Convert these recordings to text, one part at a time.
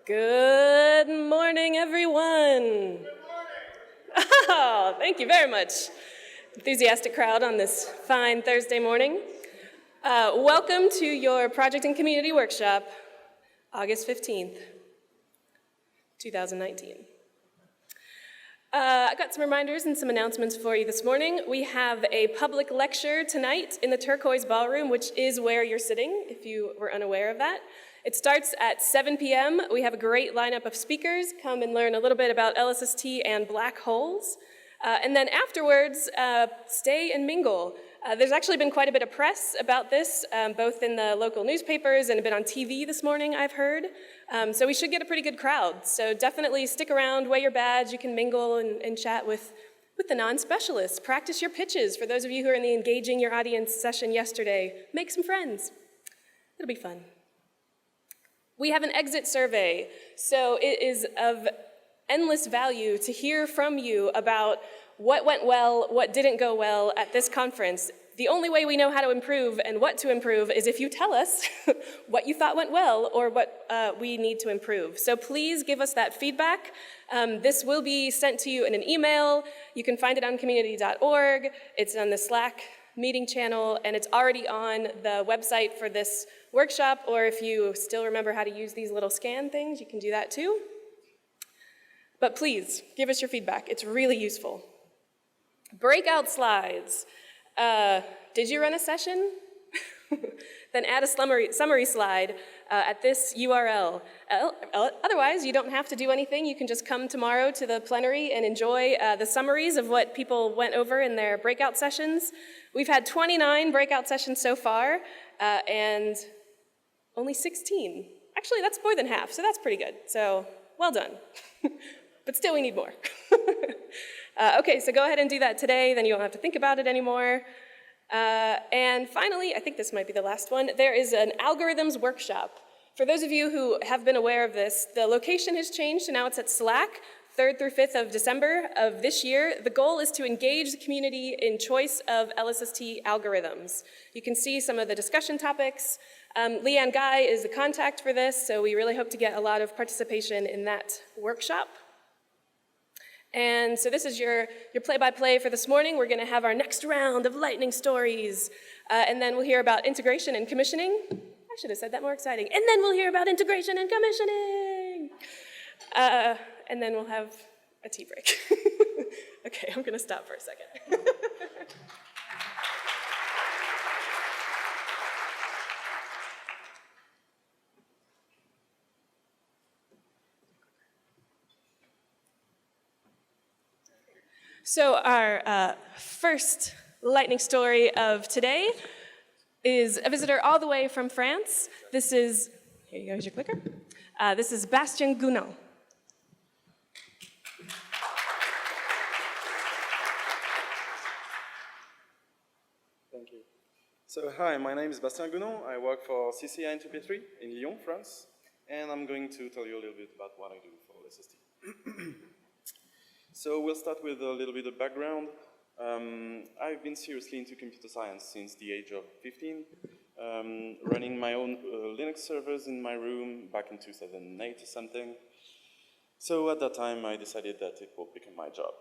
Good morning, everyone. Oh, thank you very much. Enthusiastic crowd on this fine Thursday morning. Welcome to your Project and Community Workshop, August 15th, 2019. I got some reminders and some announcements for you this morning. We have a public lecture tonight in the Turquoise Ballroom, which is where you're sitting, if you were unaware of that. It starts at 7 p.m. We have a great lineup of speakers. Come and learn a little bit about LSST and black holes. And then afterwards, stay and mingle. There's actually been quite a bit of press about this, both in the local newspapers and a bit on TV this morning, I've heard. So we should get a pretty good crowd. So definitely stick around, wear your badge. You can mingle and chat with the non-specialists. Practice your pitches. For those of you who are in the Engaging Your Audience session yesterday, make some friends. It'll be fun. We have an exit survey, so it is of endless value to hear from you about what went well, what didn't go well at this conference. The only way we know how to improve and what to improve is if you tell us what you thought went well or what we need to improve. So please give us that feedback. This will be sent to you in an email. You can find it on community.org. It's on the Slack meeting channel, and it's already on the website for this workshop, or if you still remember how to use these little scan things, you can do that too. But please, give us your feedback. It's really useful. Breakout slides. Did you run a session? Then add a summary slide at this URL. Otherwise, you don't have to do anything. You can just come tomorrow to the plenary and enjoy the summaries of what people went over in their breakout sessions. We've had 29 breakout sessions so far, and only 16. Actually, that's more than half, so that's pretty good. So, well done. But still, we need more. Okay, so go ahead and do that today, then you don't have to think about it anymore. And finally, I think this might be the last one, there is an algorithms workshop. For those of you who have been aware of this, the location has changed, so now it's at Slack, 3rd through 5th of December of this year. The goal is to engage the community in choice of LSST algorithms. You can see some of the discussion topics. Leanne Guy is the contact for this, so we really hope to get a lot of participation in that workshop. And so this is your play-by-play for this morning. We're going to have our next round of lightning stories, and then we'll hear about integration and commissioning. I should have said that more exciting. And then we'll hear about integration and commissioning. And then we'll have a tea break. Okay, I'm going to stop for a second. So our first lightning story of today is a visitor all the way from France. This is, here you go, here's your clicker. This is Bastien Gounod. Thank you. So hi, my name is Bastien Gounod. I work for CCI in P3 in Lyon, France, and I'm going to tell you a little bit about what I do for LSST. So we'll start with a little bit of background. I've been seriously into computer science since the age of 15, running my own Linux servers in my room back in 2008 or something. So at that time, I decided that it would become my job.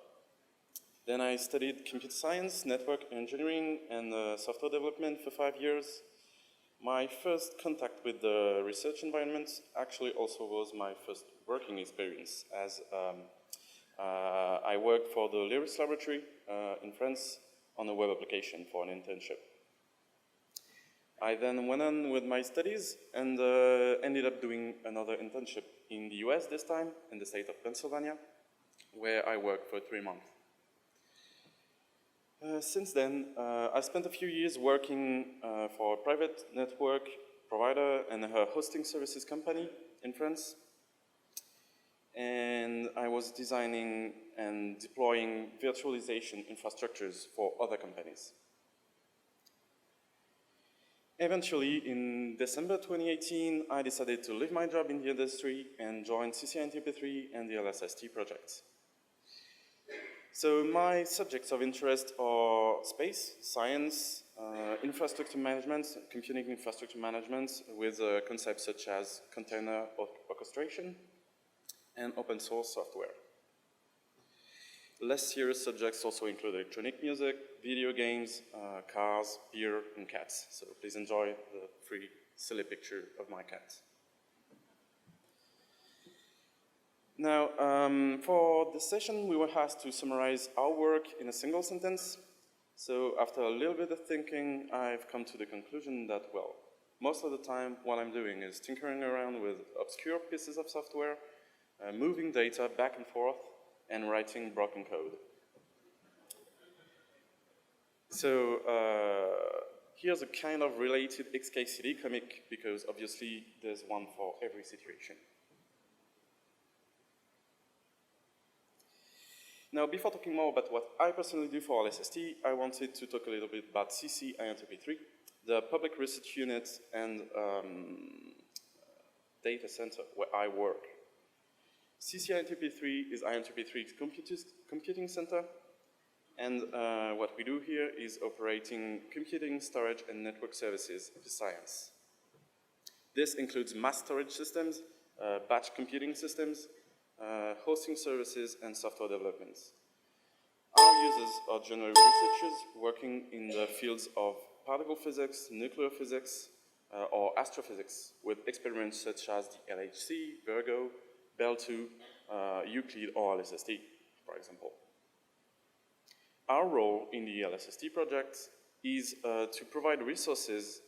Then I studied computer science, network engineering, and software development for 5 years. My first contact with the research environment actually also was my first working experience, as I worked for the LIRIS laboratory in France on a web application for an internship. I then went on with my studies and ended up doing another internship in the US this time, in the state of Pennsylvania, where I worked for 3 months. Since then, I spent a few years working for a private network provider and a hosting services company in France. And I was designing and deploying virtualization infrastructures for other companies. Eventually, in December 2018, I decided to leave my job in the industry and join CCI and TP3 and the LSST projects. So my subjects of interest are space, science, infrastructure management, computing infrastructure management with concepts such as container orchestration, and open source software. Less serious subjects also include electronic music, video games, cars, beer, and cats. So please enjoy the free silly picture of my cat. Now, for this session, we were asked to summarize our work in a single sentence. So after a little bit of thinking, I've come to the conclusion that, well, most of the time, what I'm doing is tinkering around with obscure pieces of software, moving data back and forth, and writing broken code. So here's a kind of related XKCD comic, because obviously there's one for every situation. Now, before talking more about what I personally do for LSST, I wanted to talk a little bit about CC INTP3, the public research unit and data center where I work. CC INTP3 is INTP3's computing center, and what we do here is operating computing, storage, and network services for science. This includes mass storage systems, batch computing systems, hosting services, and software developments. Our users are generally researchers working in the fields of particle physics, nuclear physics, or astrophysics, with experiments such as the LHC, Virgo, Bell 2, Euclid, or LSST, for example. Our role in the LSST project is to provide resources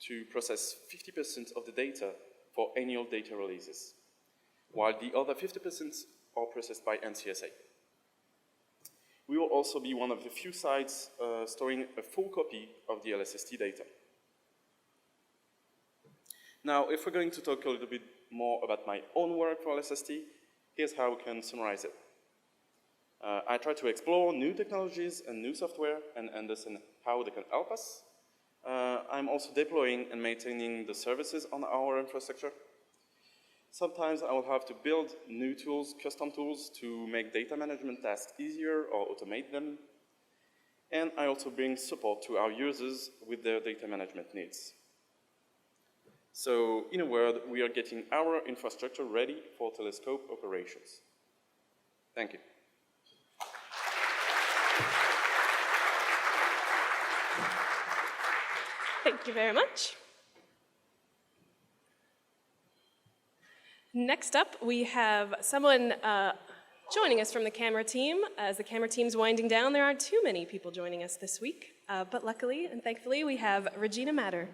to process 50% of the data for annual data releases, while the other 50% are processed by NCSA. We will also be one of the few sites storing a full copy of the LSST data. Now, if we're going to talk a little bit more about my own work for LSST, here's how we can summarize it. I try to explore new technologies and new software and understand how they can help us. I'm also deploying and maintaining the services on our infrastructure. Sometimes I will have to build new tools, custom tools, to make data management tasks easier or automate them. And I also bring support to our users with their data management needs. So, in a word, we are getting our infrastructure ready for telescope operations. Thank you. Thank you very much. Next up, we have someone joining us from the camera team. As the camera team's winding down, there aren't too many people joining us this week. But luckily and thankfully, we have Regina Matter.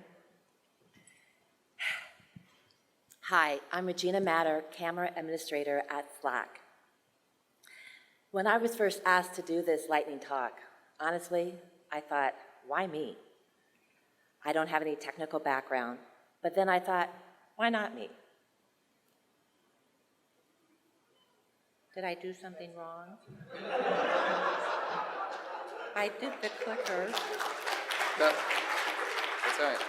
Hi, I'm Regina Matter, Camera Administrator at Slack. When I was first asked to do this lightning talk, honestly, I thought, why me? I don't have any technical background, but then I thought, why not me? Did I do something wrong? I did the clicker. No, that's all right.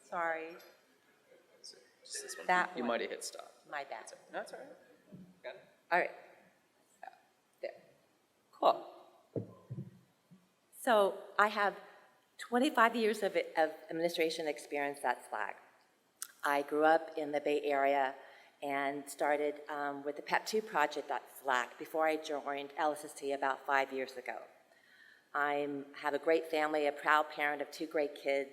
Sorry. Just this one. That You one. might have hit stop. My bad. No, that's all right. Got it. All right. There. Cool. So I have 25 years of administration experience at Slack. I grew up in the Bay Area and started with the PEP2 project at Slack before I joined LSST about 5 years ago. I have a great family, a proud parent of 2 great kids.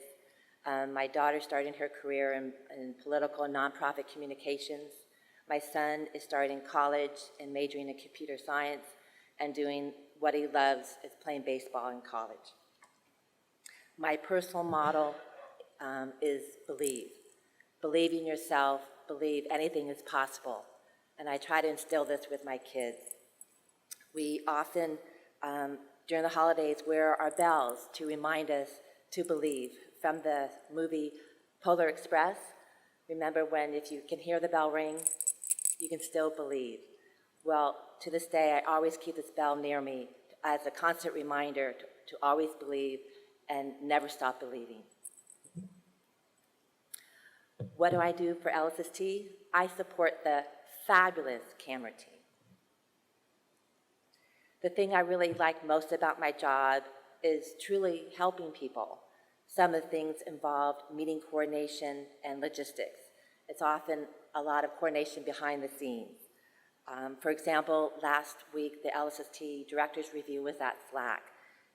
My daughter started her career in political and nonprofit communications. My son is starting college and majoring in computer science and doing what he loves, is playing baseball in college. My personal model is believe. Believe in yourself, believe anything is possible. And I try to instill this with my kids. We often, during the holidays, wear our bells to remind us to believe. From the movie Polar Express, remember when if you can hear the bell ring, you can still believe. Well, to this day, I always keep this bell near me as a constant reminder to always believe and never stop believing. What do I do for LSST? I support the fabulous camera team. The thing I really like most about my job is truly helping people. Some of the things involved meeting coordination and logistics. It's often a lot of coordination behind the scenes. For example, last week, the LSST Directors Review was at Slack.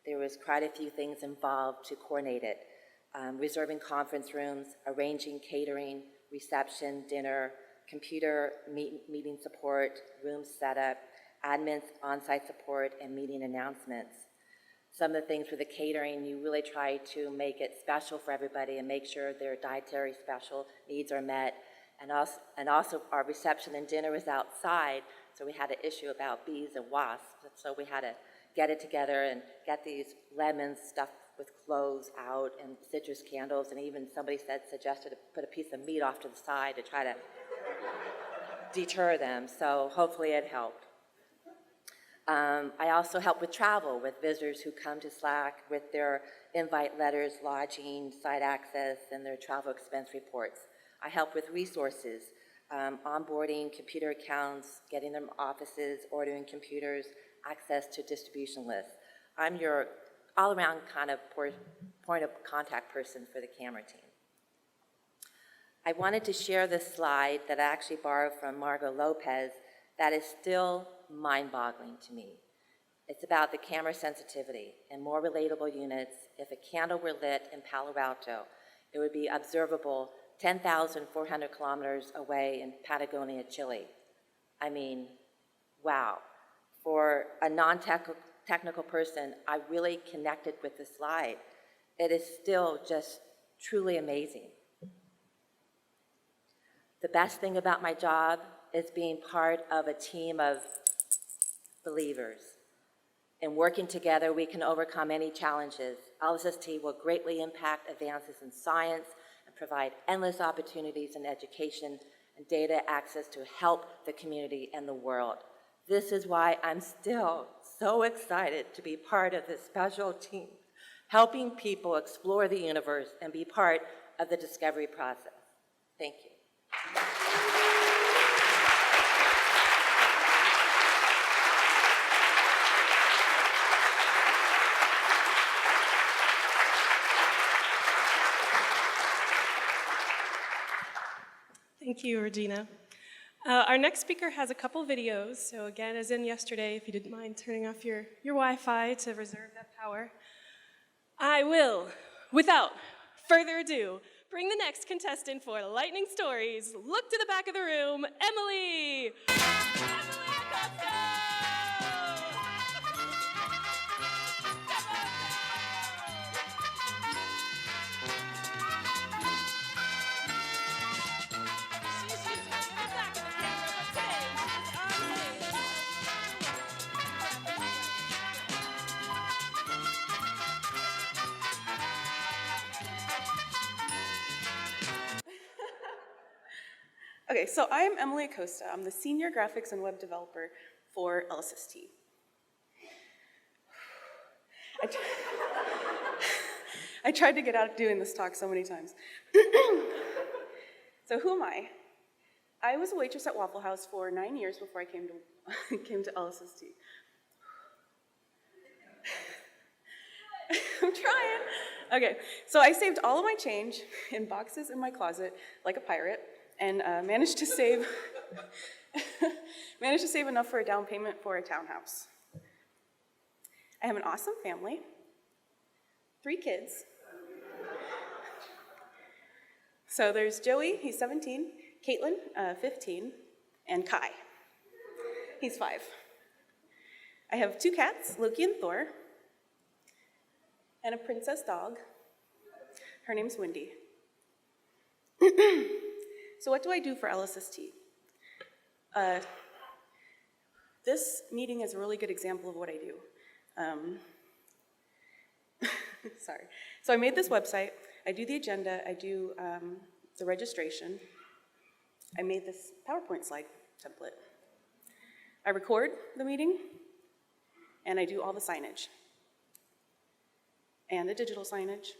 There was quite a few things involved to coordinate it. Reserving conference rooms, arranging catering, reception, dinner, computer meeting support, room setup, admins on-site support, and meeting announcements. Some of the things for the catering, you really try to make it special for everybody and make sure their dietary special needs are met. And also our reception and dinner was outside, so we had an issue about bees and wasps. So we had to get it together and get these lemons stuffed with cloves out and citrus candles, and even somebody suggested to put a piece of meat off to the side to try to deter them, so hopefully it helped. I also help with travel with visitors who come to Slack with their invite letters, lodging, site access, and their travel expense reports. I help with resources, onboarding, computer accounts, getting them offices, ordering computers, access to distribution lists. I'm your all-around kind of point of contact person for the camera team. I wanted to share this slide that I actually borrowed from Margot Lopez that is still mind-boggling to me. It's about the camera sensitivity and more relatable units. If a candle were lit in Palo Alto, it would be observable 10,400 kilometers away in Patagonia, Chile. I mean, wow. For a non-technical person, I really connected with the slide. It is still just truly amazing. The best thing about my job is being part of a team of believers. And working together, we can overcome any challenges. LSST will greatly impact advances in science and provide endless opportunities in education and data access to help the community and the world. This is why I'm still so excited to be part of this special team, helping people explore the universe and be part of the discovery process. Thank you. Thank you, Regina. Our next speaker has a couple videos, so again, as in yesterday, if you didn't mind turning off your Wi-Fi to reserve that power, I will, without further ado, bring the next contestant for Lightning Stories. Look to the back of the room, Emily! Emily Costa! Okay, so I'm Emily Costa. I'm the Senior Graphics and Web Developer for LSST. I tried to get out of doing this talk so many times. So who am I? I was a waitress at Waffle House for 9 years before I came to LSST. I'm trying. Okay, so I saved all of my change in boxes in my closet like a pirate, and managed to save enough for a down payment for a townhouse. I have an awesome family, 3 kids. So there's Joey, he's 17, Caitlin, 15, and Kai, he's 5. I have 2 cats, Loki and Thor, and a princess dog. Her name's Wendy. So what do I do for LSST? This meeting is a really good example of what I do. Sorry. So I made this website. I do the agenda. I do the registration. I made this PowerPoint slide template. I record the meeting, and I do all the signage and the digital signage,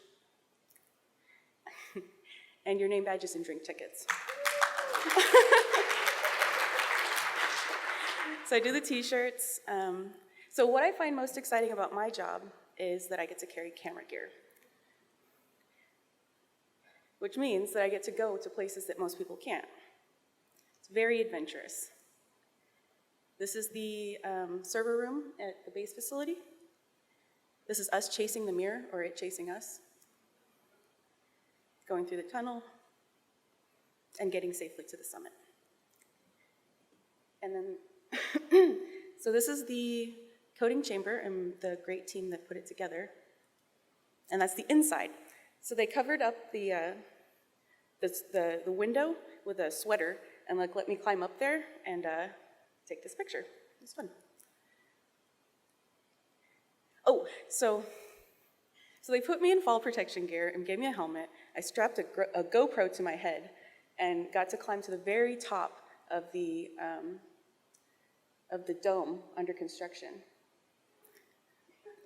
and your name badges and drink tickets. So I do the t-shirts. So what I find most exciting about my job is that I get to carry camera gear, which means that I get to go to places that most people can't. It's very adventurous. This is the server room at the base facility. This is us chasing the mirror, or it chasing us. Going through the tunnel and getting safely to the summit. And then, so this is the coding chamber and the great team that put it together. And that's the inside. So they covered up the window with a sweater and like let me climb up there and take this picture. It was fun. Oh, so they put me in fall protection gear and gave me a helmet. I strapped a GoPro to my head and got to climb to the very top of the dome under construction.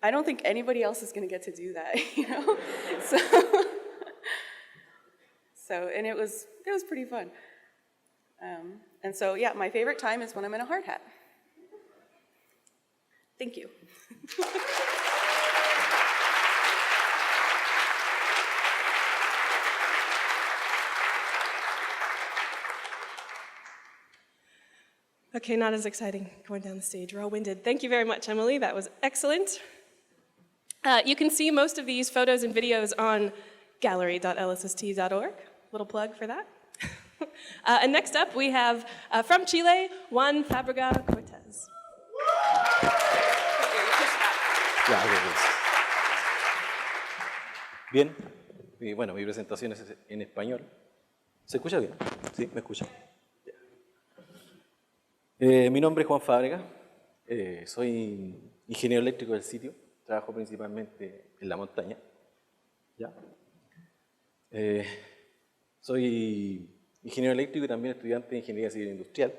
I don't think anybody else is going to get to do that, you know? And it was pretty fun. And so, yeah, my favorite time is when I'm in a hard hat. Thank you. Okay, not as exciting going down the stage. We're all winded. Thank you very much, Emily. That was excellent. You can see most of these photos and videos on gallery.lsst.org. Little plug for that. And next up, we have from Chile, Juan Fabregat Cortez. Bien, y bueno, mi presentación es en español. ¿Se escucha bien? Sí, me escucha. Mi nombre es Juan Fábrega, soy ingeniero eléctrico del sitio, trabajo principalmente en la montaña. ¿Ya? Soy ingeniero eléctrico y también estudiante de ingeniería civil industrial.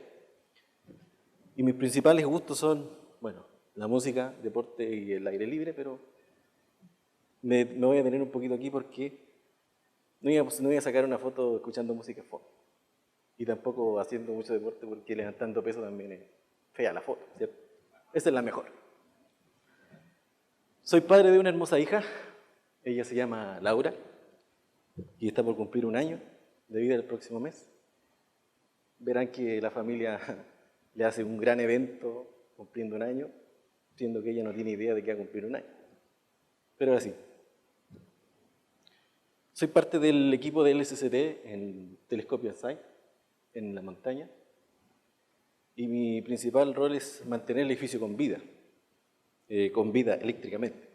Y mis principales gustos son, bueno, la música, deporte y el aire libre, pero me voy a tener un poquito aquí porque no voy a sacar una foto escuchando música fondo. Y tampoco haciendo mucho deporte porque levantando peso también es fea la foto, ¿cierto? Esa es la mejor. Soy padre de una hermosa hija, ella se llama Laura y está por cumplir 1 año de vida el próximo mes. Verán que la familia le hace un gran evento cumpliendo 1 año, siendo que ella no tiene idea de que va a cumplir 1 año. Pero ahora sí. Soy parte del equipo de LSST en Telescopio Site, en la montaña, y mi principal rol es mantener el edificio con vida eléctricamente.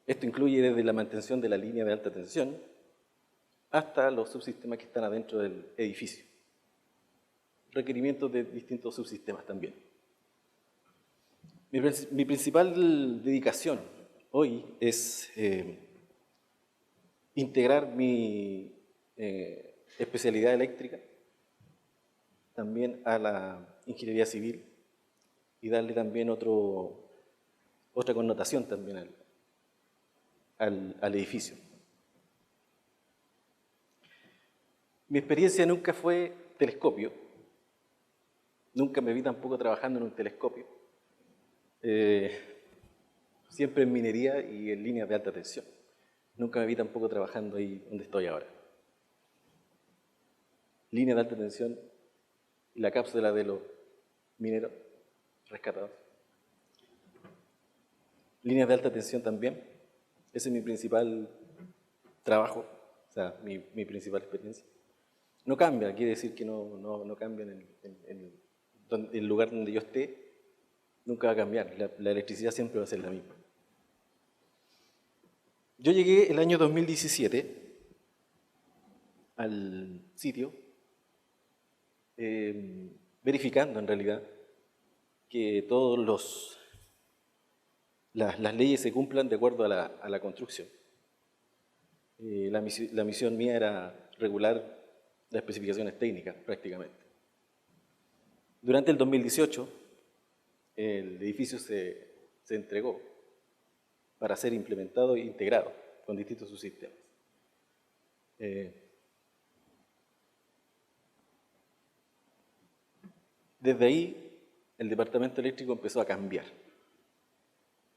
Esto incluye desde la mantención de la línea de alta tensión hasta los subsistemas que están adentro del edificio. Requerimientos de distintos subsistemas también. Mi principal dedicación hoy es integrar mi especialidad eléctrica también a la ingeniería civil y darle también otra connotación también al edificio. Mi experiencia nunca fue telescopio, nunca me vi tampoco trabajando en un telescopio, siempre en minería y en líneas de alta tensión. Nunca me vi tampoco trabajando ahí donde estoy ahora. Línea de alta tensión y la cápsula de los mineros rescatados. Líneas de alta tensión también. Ese es mi principal trabajo, o sea, mi principal experiencia. No cambia, quiere decir que no cambia en el lugar donde yo esté, nunca va a cambiar. La electricidad siempre va a ser la misma. Yo llegué el año 2017 al sitio verificando en realidad que todas las leyes se cumplan de acuerdo a la construcción. La misión mía era regular las especificaciones técnicas prácticamente. Durante el 2018 el edificio se entregó para ser implementado e integrado con distintos subsistemas. Desde ahí, el departamento eléctrico empezó a cambiar.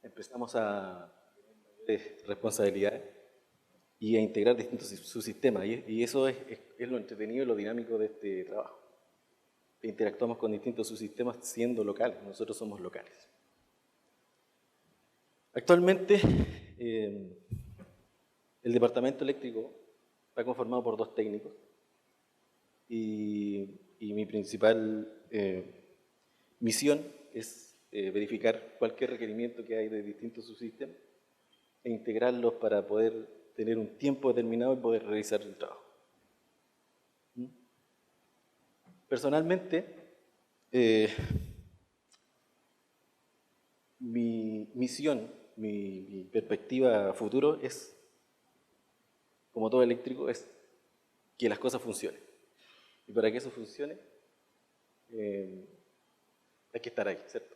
Empezamos a tener responsabilidades y a integrar distintos subsistemas. Y eso es lo entretenido y lo dinámico de este trabajo. Interactuamos con distintos subsistemas siendo locales, nosotros somos locales. Actualmente, el departamento eléctrico está conformado por 2 técnicos y mi principal misión es verificar cualquier requerimiento que hay de distintos subsistemas e integrarlos para poder tener un tiempo determinado y poder realizar el trabajo. Personalmente, mi misión, mi perspectiva a futuro es, como todo eléctrico, es que las cosas funcionen. Y para que eso funcione, hay que estar ahí, ¿cierto?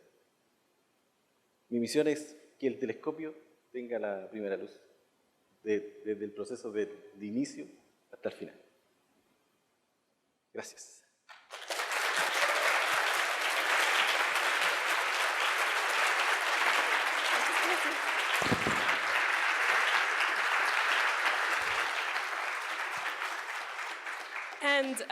Mi misión es que el telescopio tenga la primera luz, desde el proceso de inicio hasta el final. Gracias. And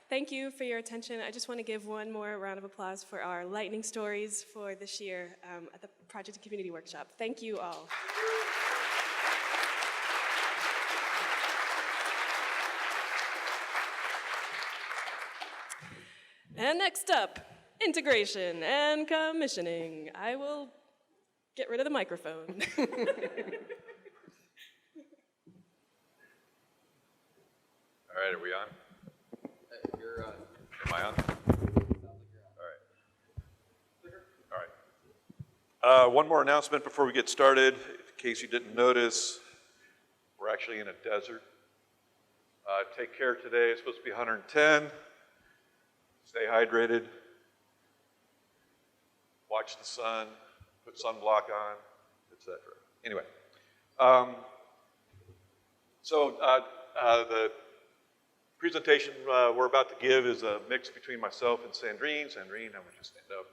thank you for your attention. I just want to give one more round of applause for our lightning stories for this year at the Project and Community Workshop. Thank you all. And next up, integration and commissioning. I will get rid of the microphone. All right, are we on? You're on. Am I on? Sounds like you're on. All right. One more announcement before we get started. In case you didn't notice, we're actually in a desert. Take care today. It's supposed to be 110. Stay hydrated. Watch the sun. Put sunblock on, etc. Anyway, the presentation we're about to give is a mix between myself and Sandrine. Sandrine, I want you to stand up,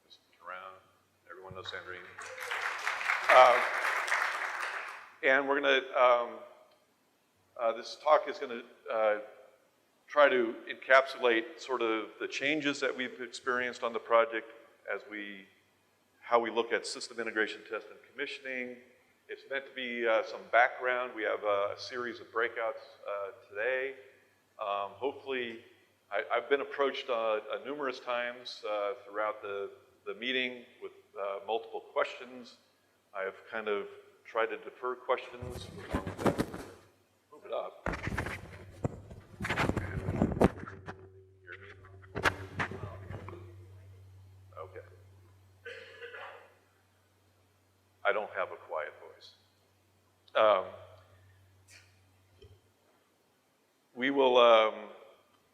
just turn around. Everyone knows Sandrine. And we're going to, this talk is going to try to encapsulate sort of the changes that we've experienced on the project as how we look at system integration, test, and commissioning. It's meant to be some background. We have a series of breakouts today. Hopefully, I've been approached numerous times throughout the meeting with multiple questions. I've kind of tried to defer questions. Move it up. Hear me? Okay. I don't have a quiet voice. We will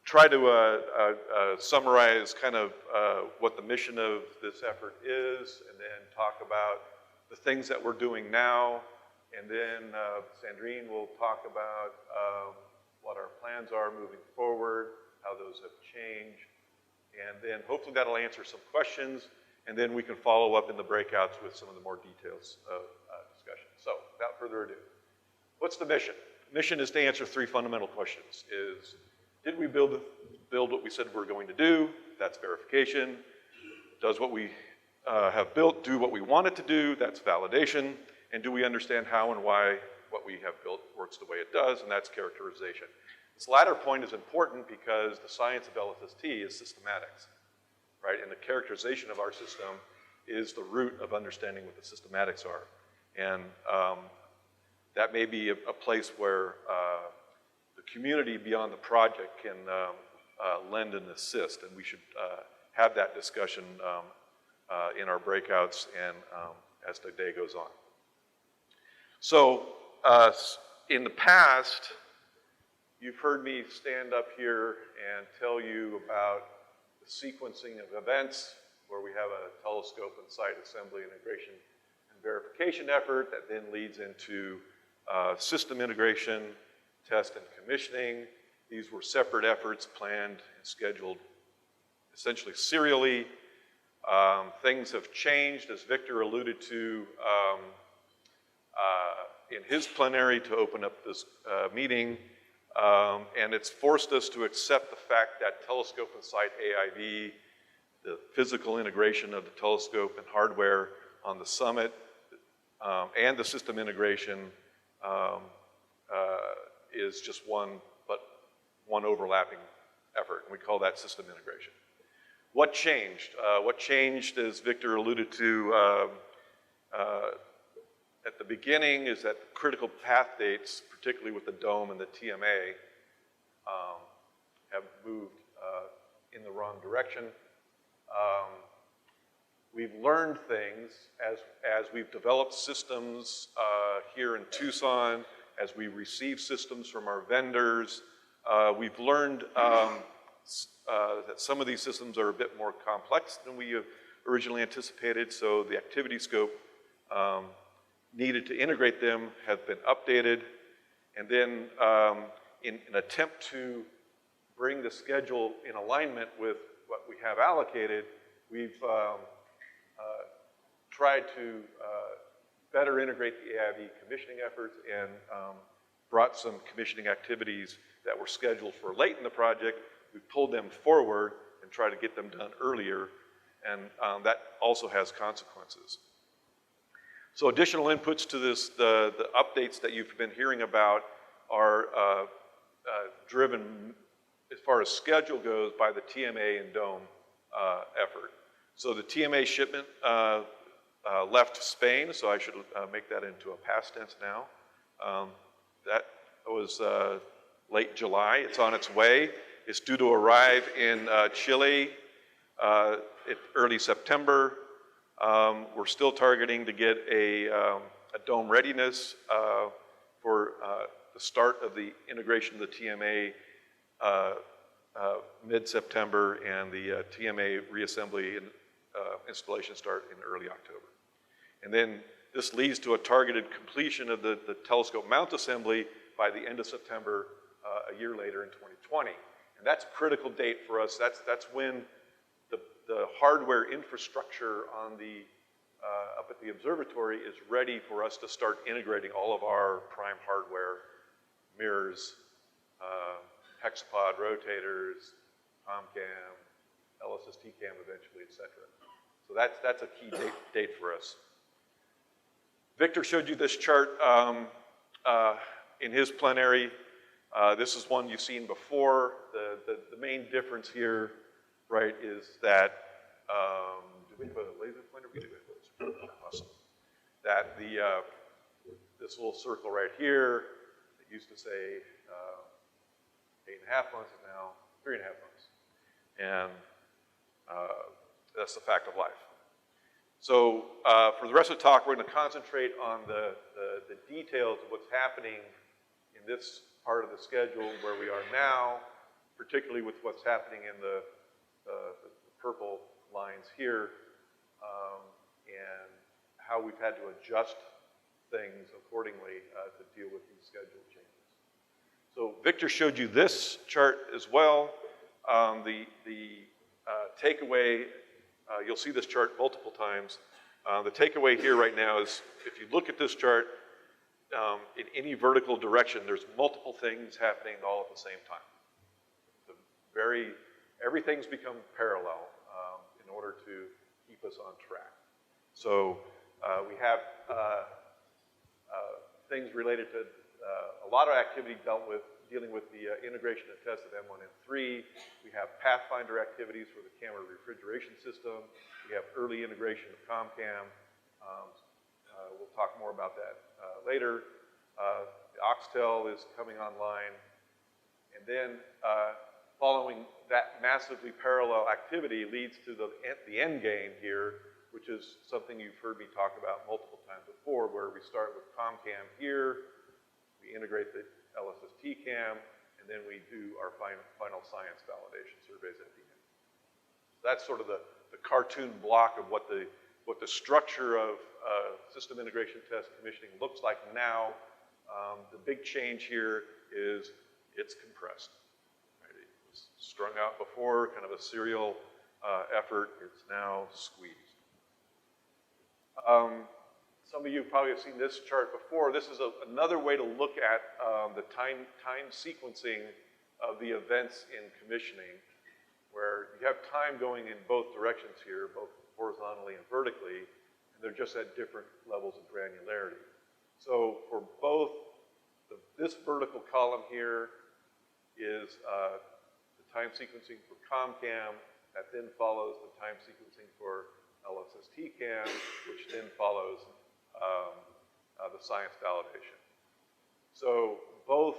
try to summarize kind of what the mission of this effort is, and then talk about the things that we're doing now, and then Sandrine will talk about what our plans are moving forward, how those have changed, and then hopefully that'll answer some questions, and then we can follow up in the breakouts with some of the more details of discussion. So, without further ado, what's the mission? Mission is to answer 3 fundamental questions. Did we build what we said we were going to do? That's verification. Does what we have built do what we want it to do? That's validation. And do we understand how and why what we have built works the way it does? And that's characterization. This latter point is important because the science of LSST is systematics, right? And the characterization of our system is the root of understanding what the systematics are. And that may be a place where the community beyond the project can lend and assist, and we should have that discussion in our breakouts and as the day goes on. So in the past, you've heard me stand up here and tell you about the sequencing of events where we have a telescope and site assembly integration and verification effort that then leads into system integration, test, and commissioning. These were separate efforts planned and scheduled essentially serially. Things have changed, as Victor alluded to. in his plenary to open up this meeting, and it's forced us to accept the fact that telescope and site AIV, the physical integration of the telescope and hardware on the summit, and the system integration is just one overlapping effort. We call that system integration. What changed? What changed, as Victor alluded to at the beginning, is that critical path dates, particularly with the dome and the TMA, have moved in the wrong direction. We've learned things as we've developed systems here in Tucson, as we receive systems from our vendors. We've learned that some of these systems are a bit more complex than we originally anticipated, so the activity scope needed to integrate them have been updated. And then in an attempt to bring the schedule in alignment with what we have allocated, we've tried to better integrate the AIV commissioning efforts and brought some commissioning activities that were scheduled for late in the project. We've pulled them forward and tried to get them done earlier, and that also has consequences. So additional inputs to this, the updates that you've been hearing about are driven, as far as schedule goes, by the TMA and dome effort. So the TMA shipment left Spain, so I should make that into a past tense now. That was late July. It's on its way. It's due to arrive in Chile early September. We're still targeting to get a dome readiness for the start of the integration of the TMA mid-September, and the TMA reassembly and installation start in early October. And then this leads to a targeted completion of the telescope mount assembly by the end of September, a year later in 2020. And that's a critical date for us. That's when the hardware infrastructure on up at the observatory is ready for us to start integrating all of our prime hardware, mirrors, hexapod rotators, ComCam, LSST cam eventually, et cetera. So that's a key date for us. Victor showed you this chart in his plenary. This is one you've seen before. The main difference here, right, is that, do we have a laser pointer? We do have a laser pointer. Awesome. That this little circle right here, it used to say 8.5 months, is now 3.5 months. And that's the fact of life. So for the rest of the talk, we're going to concentrate on the details of what's happening in this part of the schedule where we are now, particularly with what's happening in the purple lines here, and how we've had to adjust things accordingly to deal with these schedule changes. So Victor showed you this chart as well. The takeaway, you'll see this chart multiple times. The takeaway here right now is, if you look at this chart, in any vertical direction, there's multiple things happening all at the same time. Everything's become parallel in order to keep us on track. So we have things related to a lot of activity dealing with the integration and test of M1 and 3. We have Pathfinder activities for the camera refrigeration system. We have early integration of ComCam. We'll talk more about that later. The Oxtel is coming online. And then following that massively parallel activity leads to the end game here, which is something you've heard me talk about multiple times before, where we start with ComCam here, we integrate the LSST cam, and then we do our final science validation surveys at the end. That's sort of the cartoon block of what the structure of system integration test commissioning looks like now. The big change here is it's compressed. Right? It was strung out before, kind of a serial effort. It's now squeezed. some of you probably have seen this chart before. This is another way to look at the time sequencing of the events in commissioning, where you have time going in both directions here, both horizontally and vertically, and they're just at different levels of granularity. So for both, this vertical column here is the time sequencing for ComCam, that then follows the time sequencing for LSST cam, which then follows the science validation. So both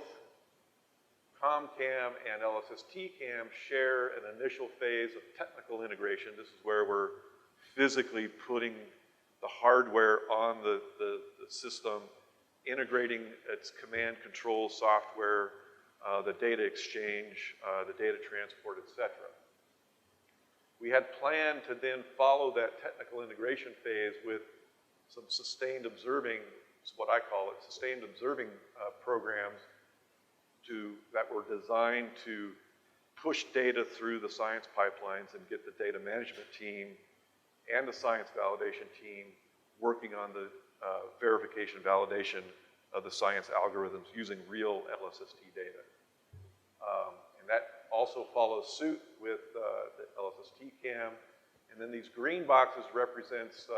ComCam and LSST cam share an initial phase of technical integration. This is where we're physically putting the hardware on the system, integrating its command control software, the data exchange, the data transport, etc. We had planned to then follow that technical integration phase with some sustained observing, is what I call it, sustained observing programs that were designed to push data through the science pipelines and get the data management team and the science validation team working on the verification validation of the science algorithms using real LSST data. And that also follows suit with the LSST cam. And then these green boxes represents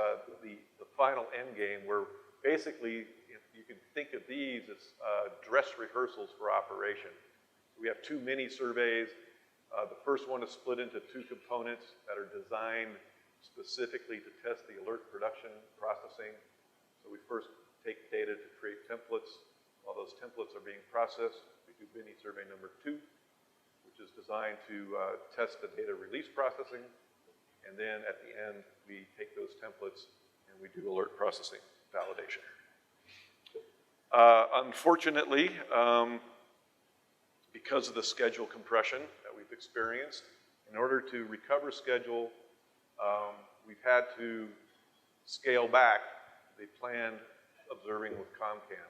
the final end game, where basically you can think of these as dress rehearsals for operation. We have two mini surveys. The first one is split into two components that are designed specifically to test the alert production processing. So we first take data to create templates. While those templates are being processed, we do mini survey number 2, which is designed to test the data release processing. And then at the end, we take those templates and we do alert processing validation. Unfortunately, because of the schedule compression that we've experienced, in order to recover schedule, we've had to scale back the planned observing with ComCam.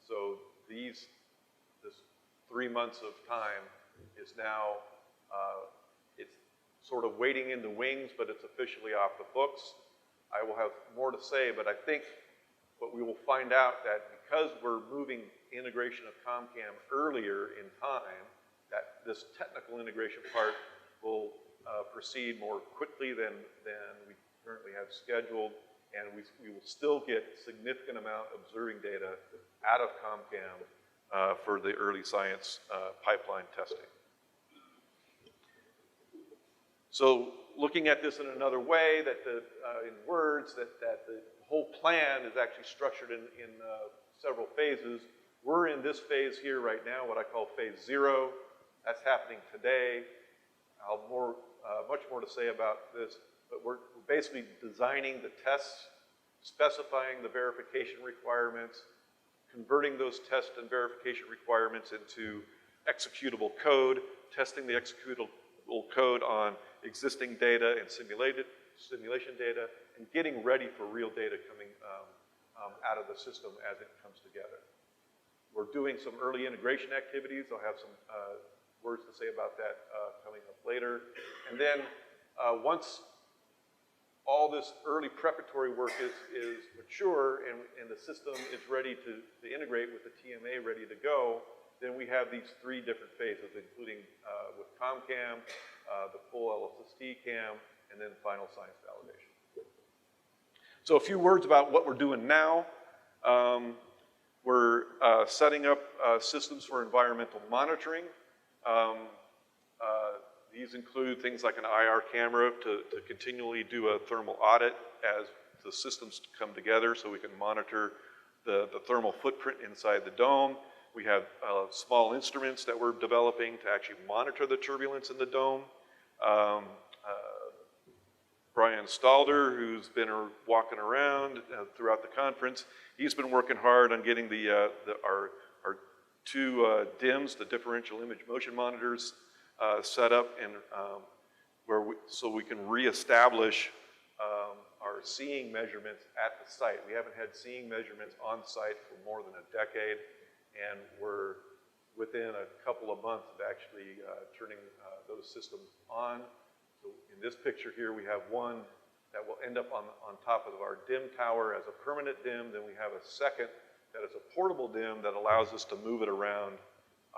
So this 3 months of time is now, it's sort of waiting in the wings, but it's officially off the books. I will have more to say, but I think what we will find out that because we're moving integration of ComCam earlier in time, that this technical integration part will proceed more quickly than we currently have scheduled, and we will still get significant amount of observing data out of ComCam for the early science pipeline testing. So looking at this in another way, that in words, that the whole plan is actually structured in several phases. We're in this phase here right now, what I call phase 0. That's happening today. I'll much more to say about this, but we're basically designing the tests, specifying the verification requirements, converting those test and verification requirements into executable code, testing the executable code on existing data and simulation data, and getting ready for real data coming out of the system as it comes together. We're doing some early integration activities. I'll have some words to say about that coming up later. And then once all this early preparatory work is mature and the system is ready to integrate with the TMA ready to go, then we have these 3 different phases, including with ComCam, the full LSST cam, and then final science validation. So a few words about what we're doing now. We're setting up systems for environmental monitoring. These include things like an IR camera to continually do a thermal audit as the systems come together so we can monitor the thermal footprint inside the dome. We have small instruments that we're developing to actually monitor the turbulence in the dome. Brian Stalder, who's been walking around throughout the conference, he's been working hard on getting our 2 DIMMs, the differential image motion monitors, set up and so we can reestablish our seeing measurements at the site. We haven't had seeing measurements on site for more than a decade, and we're within a couple of months of actually turning those systems on. So in this picture here, we have one that will end up on top of our DIM tower as a permanent DIM. Then we have a second that is a portable DIM that allows us to move it around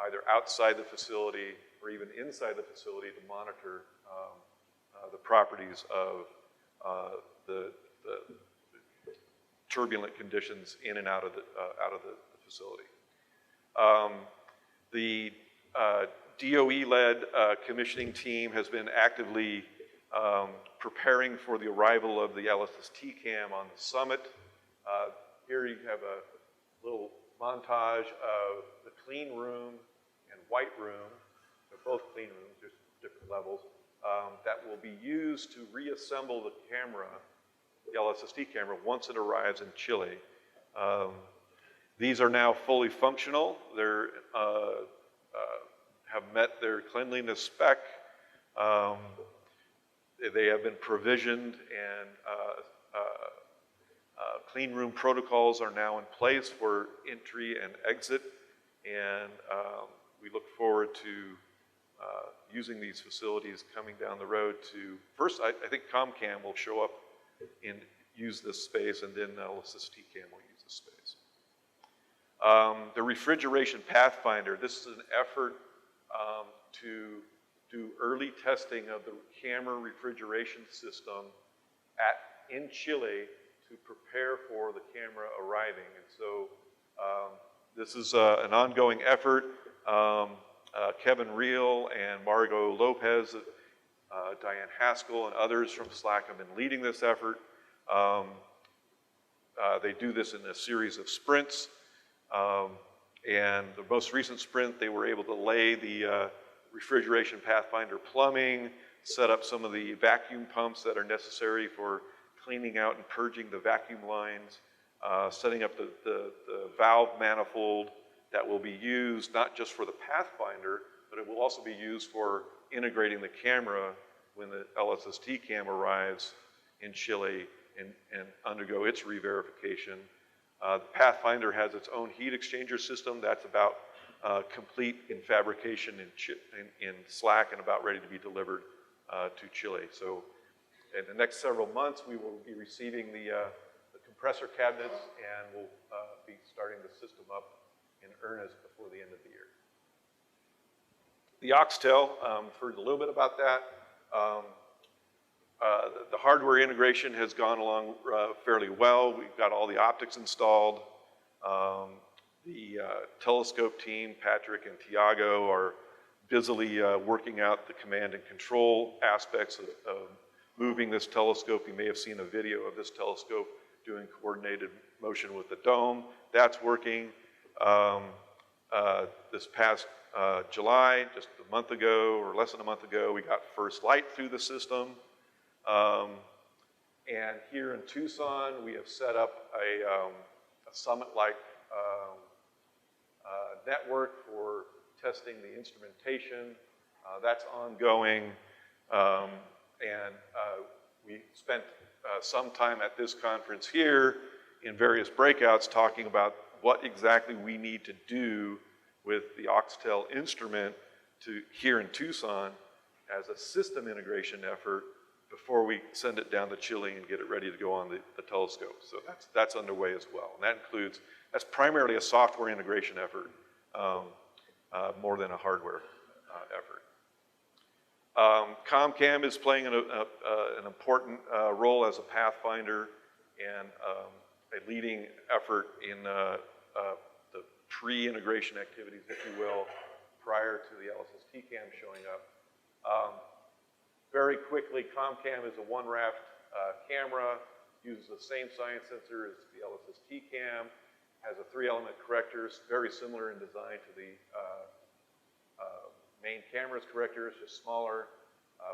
either outside the facility or even inside the facility to monitor the properties of the turbulent conditions in and out of the facility. The DOE-led commissioning team has been actively preparing for the arrival of the LSST cam on the summit. Here you have a little montage of the clean room and white room. They're both clean rooms, just different levels, that will be used to reassemble the camera, the LSST camera, once it arrives in Chile. These are now fully functional. They're have met their cleanliness spec. They have been provisioned, and clean room protocols are now in place for entry and exit, and we look forward to using these facilities coming down the road to, first, I think ComCam will show up and use this space, and then LSST cam will use this space. The Refrigeration Pathfinder, this is an effort to do early testing of the camera refrigeration system in Chile to prepare for the camera arriving. And so this is an ongoing effort. Kevin Reel and Margot Lopez, Diane Haskell, and others from SLAC have been leading this effort. They do this in a series of sprints. And the most recent sprint, they were able to lay the Refrigeration Pathfinder plumbing, set up some of the vacuum pumps that are necessary for cleaning out and purging the vacuum lines, setting up the valve manifold that will be used not just for the Pathfinder, but it will also be used for integrating the camera when the LSST cam arrives in Chile and undergo its re-verification. The Pathfinder has its own heat exchanger system that's about complete in fabrication in SLAC and about ready to be delivered to Chile. So in the next several months, we will be receiving the compressor cabinets, and we'll be starting the system up in earnest before the end of the year. The Oxtel, heard a little bit about that. The hardware integration has gone along fairly well. We've got all the optics installed. The telescope team, Patrick and Tiago, are busily working out the command and control aspects of moving this telescope. You may have seen a video of this telescope doing coordinated motion with the dome. That's working. This past July, just a month ago, or less than a month ago, we got first light through the system. And here in Tucson, we have set up a summit-like network for testing the instrumentation. That's ongoing. And we spent some time at this conference here in various breakouts talking about what exactly we need to do with the Oxtel instrument here in Tucson as a system integration effort before we send it down to Chile and get it ready to go on the telescope. So that's underway as well. And that's primarily a software integration effort more than a hardware effort. ComCam is playing an important role as a pathfinder and a leading effort in the pre-integration activities, if you will, prior to the LSST cam showing up. Very quickly, ComCam is a one-raft camera, uses the same science sensor as the LSST cam, has a 3-element corrector, very similar in design to the main camera's correctors, just smaller.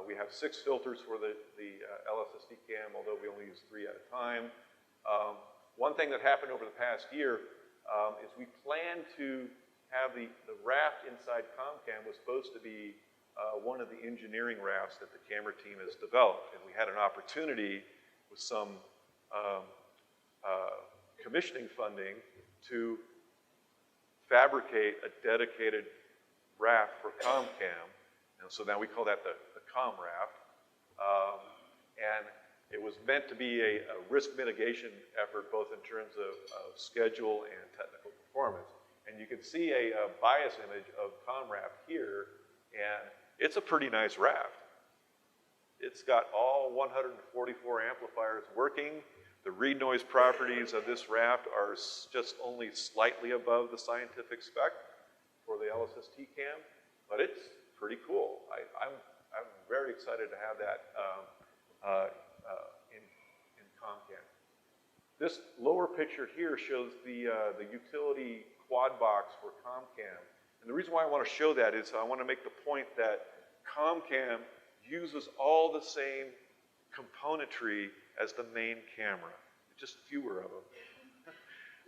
We have 6 filters for the LSST cam, although we only use 3 at a time. One thing that happened over the past year is we planned to have the raft inside ComCam was supposed to be one of the engineering rafts that the camera team has developed. And we had an opportunity with some commissioning funding to fabricate a dedicated raft for ComCam. And so now we call that the Com raft. And It was meant to be a risk mitigation effort, both in terms of schedule and technical performance. And you can see a bias image of ComRaft here, and it's a pretty nice raft. It's got all 144 amplifiers working. The read noise properties of this raft are just only slightly above the scientific spec for the LSST cam, but it's pretty cool. I'm very excited to have that in ComCam. This lower picture here shows the utility quad box for ComCam. And the reason why I want to show that is I want to make the point that ComCam uses all the same componentry as the main camera, just fewer of them.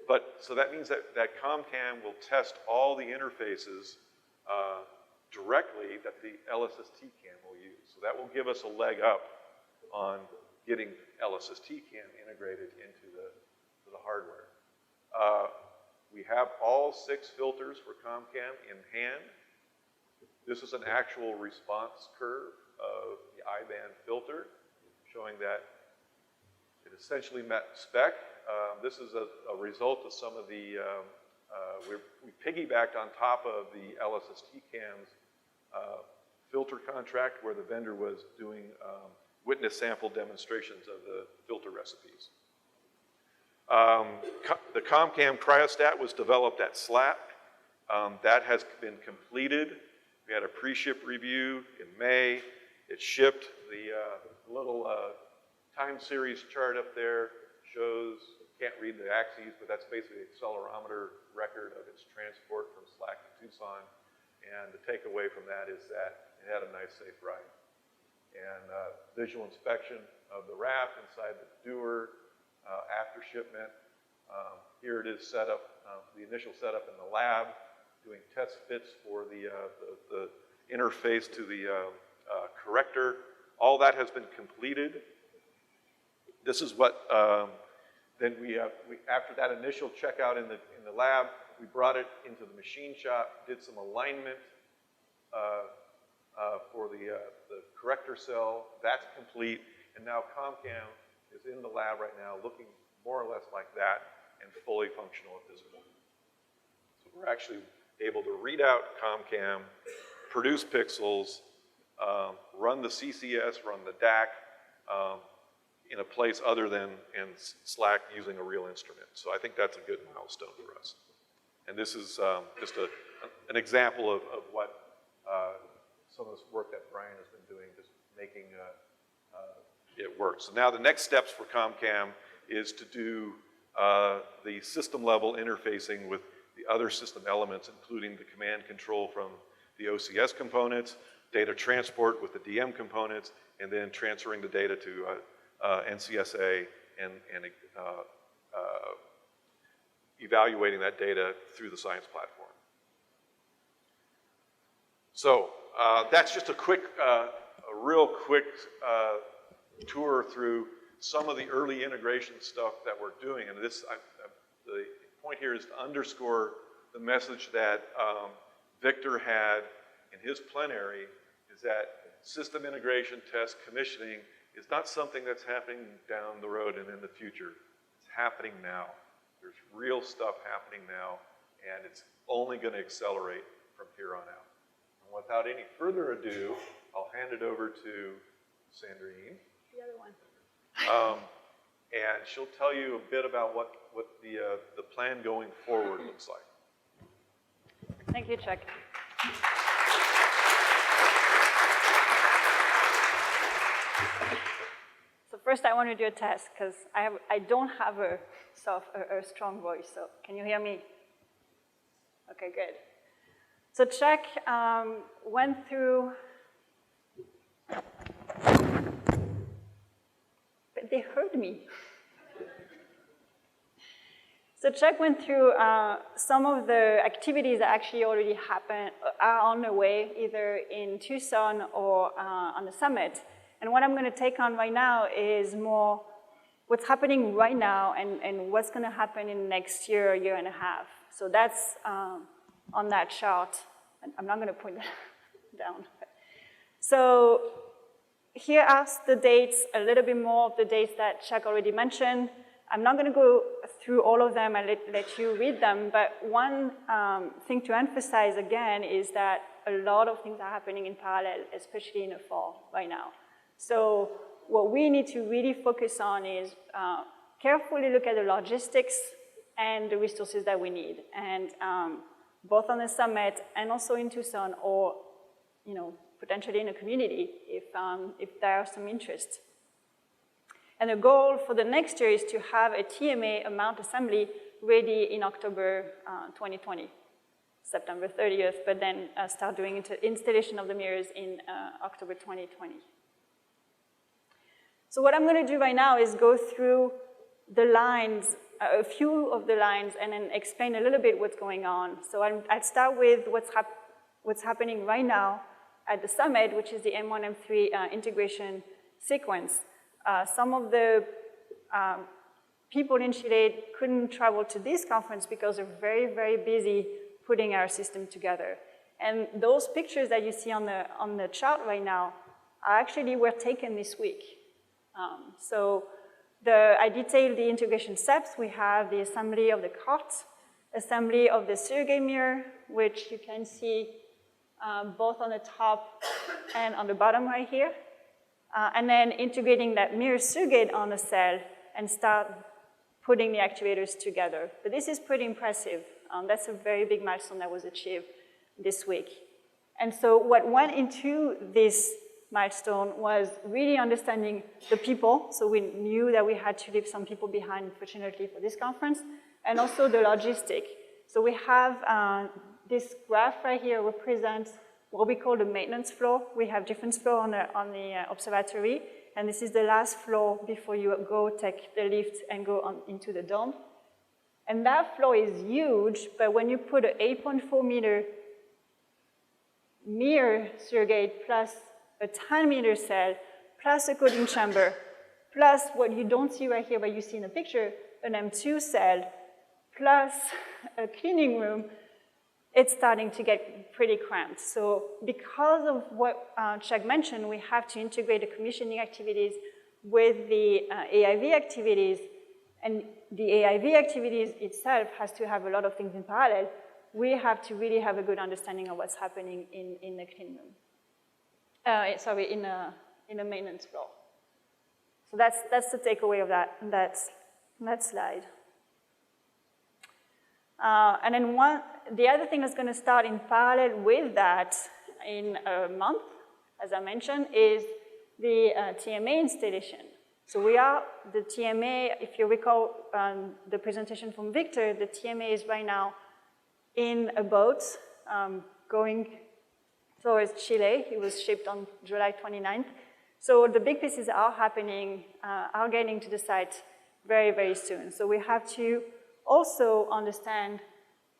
But so that means that ComCam will test all the interfaces directly that the LSST cam will use. So that will give us a leg up on getting LSST cam integrated into the hardware. We have all 6 filters for ComCam in hand. This is an actual response curve of the I-band filter, showing that it essentially met spec. This is a result of some of the, we piggybacked on top of the LSST cam's filter contract, where the vendor was doing witness sample demonstrations of the filter recipes. The ComCam cryostat was developed at SLAP. That has been completed. We had a pre-ship review in May. It shipped. The little time series chart up there shows, can't read the axes, but that's basically the accelerometer record of its transport from SLAC to Tucson. And the takeaway from that is that it had a nice, safe ride. And visual inspection of the raft inside the dewar after shipment. Here it is set up, the initial setup in the lab, doing test fits for the interface to the corrector. All that has been completed. This is what, then after that initial checkout in the lab, we brought it into the machine shop, did some alignment for the corrector cell. That's complete, and now ComCam is in the lab right now, looking more or less like that and fully functional and visible. So we're actually able to read out ComCam, produce pixels, run the CCS, run the DAC in a place other than in SLAC using a real instrument. So I think that's a good milestone for us. And this is just an example of what some of this work that Brian has been doing, just making it work. So now the next steps for ComCam is to do the system level interfacing with the other system elements, including the command control from the OCS components, data transport with the DM components, and then transferring the data to NCSA and evaluating that data through the science platform. So that's just a real quick tour through some of the early integration stuff that we're doing. And this, the point here is to underscore the message that Victor had in his plenary, is that system integration, test, commissioning is not something that's happening down the road and in the future. It's happening now. There's real stuff happening now, and it's only going to accelerate from here on out. And without any further ado, I'll hand it over to Sandrine. The other one. And she'll tell you a bit about what the plan going forward looks like. Thank you, Chuck. So first I want to do a test because I don't have a strong voice. So can you hear me? Okay, good. So Chuck went through, but they heard me. So Chuck went through some of the activities that actually already happened, are on the way, either in Tucson or on the summit. And what I'm going to take on right now is more what's happening right now and what's going to happen in the next year, year and a half. So that's on that chart. I'm not going to put that down. So here are the dates, a little bit more of the dates that Chuck already mentioned. I'm not going to go through all of them and let you read them, but one thing to emphasize again is that a lot of things are happening in parallel, especially in the fall right now. So what we need to really focus on is carefully look at the logistics and the resources that we need, and both on the summit and also in Tucson, or potentially in a community if there are some interest. And the goal for the next year is to have a TMA, a mount assembly, ready in October 2020, September 30th, but then start doing installation of the mirrors in October 2020. So what I'm going to do right now is go through the lines, a few of the lines, and then explain a little bit what's going on. So I'll start with what's happening right now at the summit, which is the M1, M3 integration sequence. Some of the people in Chile couldn't travel to this conference because they're very, very busy putting our system together. And those pictures that you see on the chart right now actually were taken this week. I detailed the integration steps. We have the assembly of the cart, assembly of the surrogate mirror, which you can see both on the top and on the bottom right here. And then integrating that mirror surrogate on the cell and start putting the actuators together. But this is pretty impressive. That's a very big milestone that was achieved this week. And so what went into this milestone was really understanding the people. So we knew that we had to leave some people behind, fortunately, for this conference, and also the logistic. So we have this graph right here represents what we call the maintenance floor. We have different floor on the observatory, and this is the last floor before you go take the lift and go into the dome. And that floor is huge, but when you put an 8.4 meter mirror surrogate plus a 10 meter cell, plus a coating chamber, plus what you don't see right here, but you see in the picture, an M2 cell, plus a cleaning room, it's starting to get pretty cramped. So because of what Chuck mentioned, we have to integrate the commissioning activities with the AIV activities, and the AIV activities itself has to have a lot of things in parallel. We have to really have a good understanding of what's happening in the clean room. In a maintenance floor. So that's the takeaway of that slide. And then the other thing that's going to start in parallel with that in a month, as I mentioned, is the TMA installation. So the TMA, if you recall the presentation from Victor, the TMA is right now in a boat going towards Chile. It was shipped on July 29th. So the big pieces are happening, are getting to the site very, very soon. So we have to also understand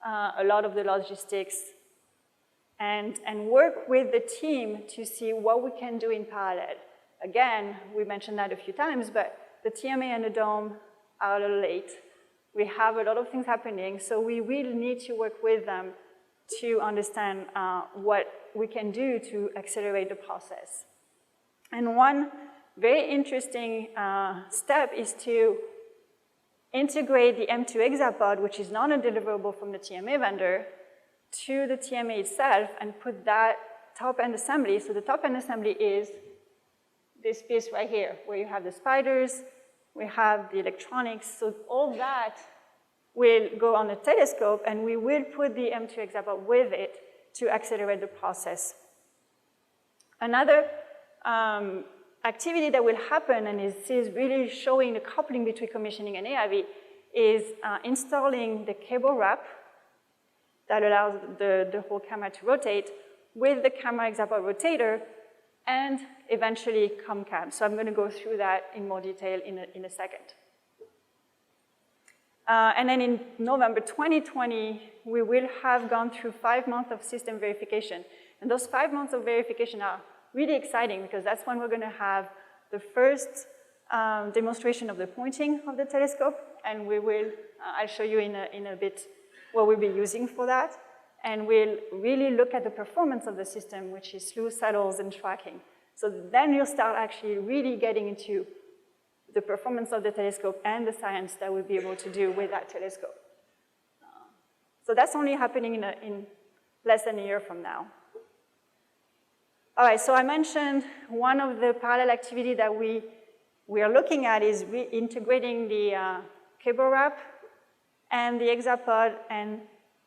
a lot of the logistics and work with the team to see what we can do in parallel. Again, we mentioned that a few times, but the TMA and the dome are a little late. We have a lot of things happening, so we will need to work with them to understand what we can do to accelerate the process. And one very interesting step is to integrate the M2 hexapod, which is not a deliverable from the TMA vendor, to the TMA itself and put that top-end assembly. So the top-end assembly is this piece right here, where you have the spiders, we have the electronics, so all that will go on the telescope, and we will put the M2 hexapod with it to accelerate the process. Another activity that will happen, and is really showing the coupling between commissioning and AIV, is installing the cable wrap that allows the whole camera to rotate with the camera hexapod rotator and eventually ComCam. So I'm going to go through that in more detail in a second. And then in November 2020, we will have gone through 5 months of system verification. And those 5 months of verification are really exciting because that's when we're going to have the first demonstration of the pointing of the telescope. And we will, I'll show you in a bit what we'll be using for that. And we'll really look at the performance of the system, which is slew saddles and tracking. So then you'll start actually really getting into the performance of the telescope and the science that we'll be able to do with that telescope. So that's only happening in less than a year from now. All right, so I mentioned one of the parallel activity that we are looking at is integrating the cable wrap and the hexapod and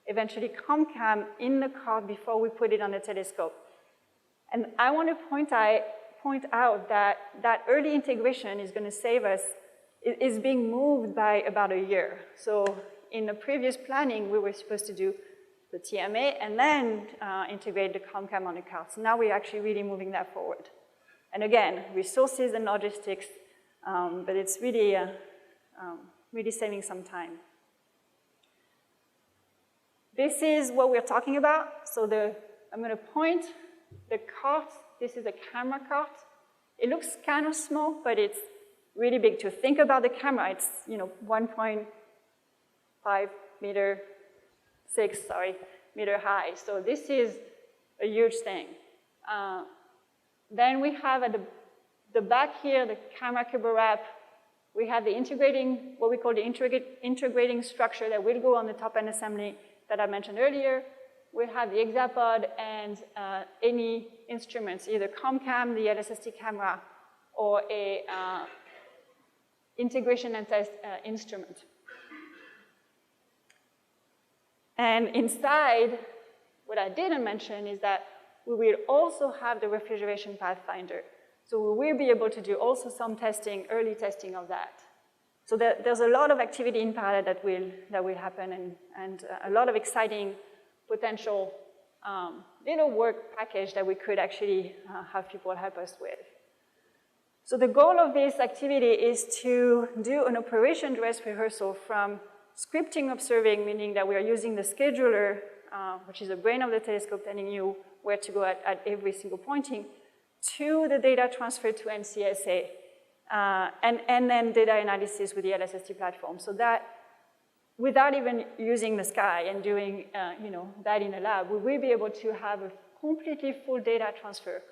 eventually ComCam in the cart before we put it on the telescope. And I want to point out that that early integration is going to save us, is being moved by about a year. So in the previous planning, we were supposed to do the TMA and then integrate the ComCam on the cart. So now we're actually really moving that forward. And again, resources and logistics, but it's really, really saving some time. This is what we're talking about. So I'm going to point the cart. This is a camera cart. It looks kind of small, but it's really big. To think about the camera, it's 1.5 meter, 6 meter high. So this is a huge thing. Then we have at the back here the camera cable wrap. We have the integrating, what we call the integrating structure that will go on the top-end assembly that I mentioned earlier. We have the hexapod and any instruments, either ComCam, the LSST camera, or a integration and test instrument. And inside, what I didn't mention is that we will also have the Refrigeration Pathfinder. So we will be able to do also some testing, early testing of that. So there's a lot of activity in parallel that will happen and a lot of exciting potential little work package that we could actually have people help us with. So the goal of this activity is to do an operation dress rehearsal from scripting observing, meaning that we are using the scheduler, which is the brain of the telescope telling you where to go at every single pointing, to the data transfer to NCSA, and then data analysis with the LSST platform. So that, without even using the sky and doing that in a lab, we will be able to have a completely full data transfer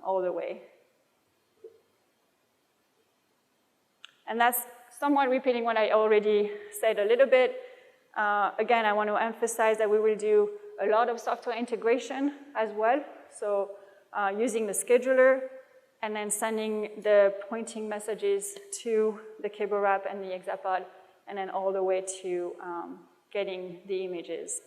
all the way. And that's somewhat repeating what I already said a little bit. Again, I want to emphasize that we will do a lot of software integration as well. So using the scheduler and then sending the pointing messages to the cable wrap and the hexapod, and then all the way to getting the images.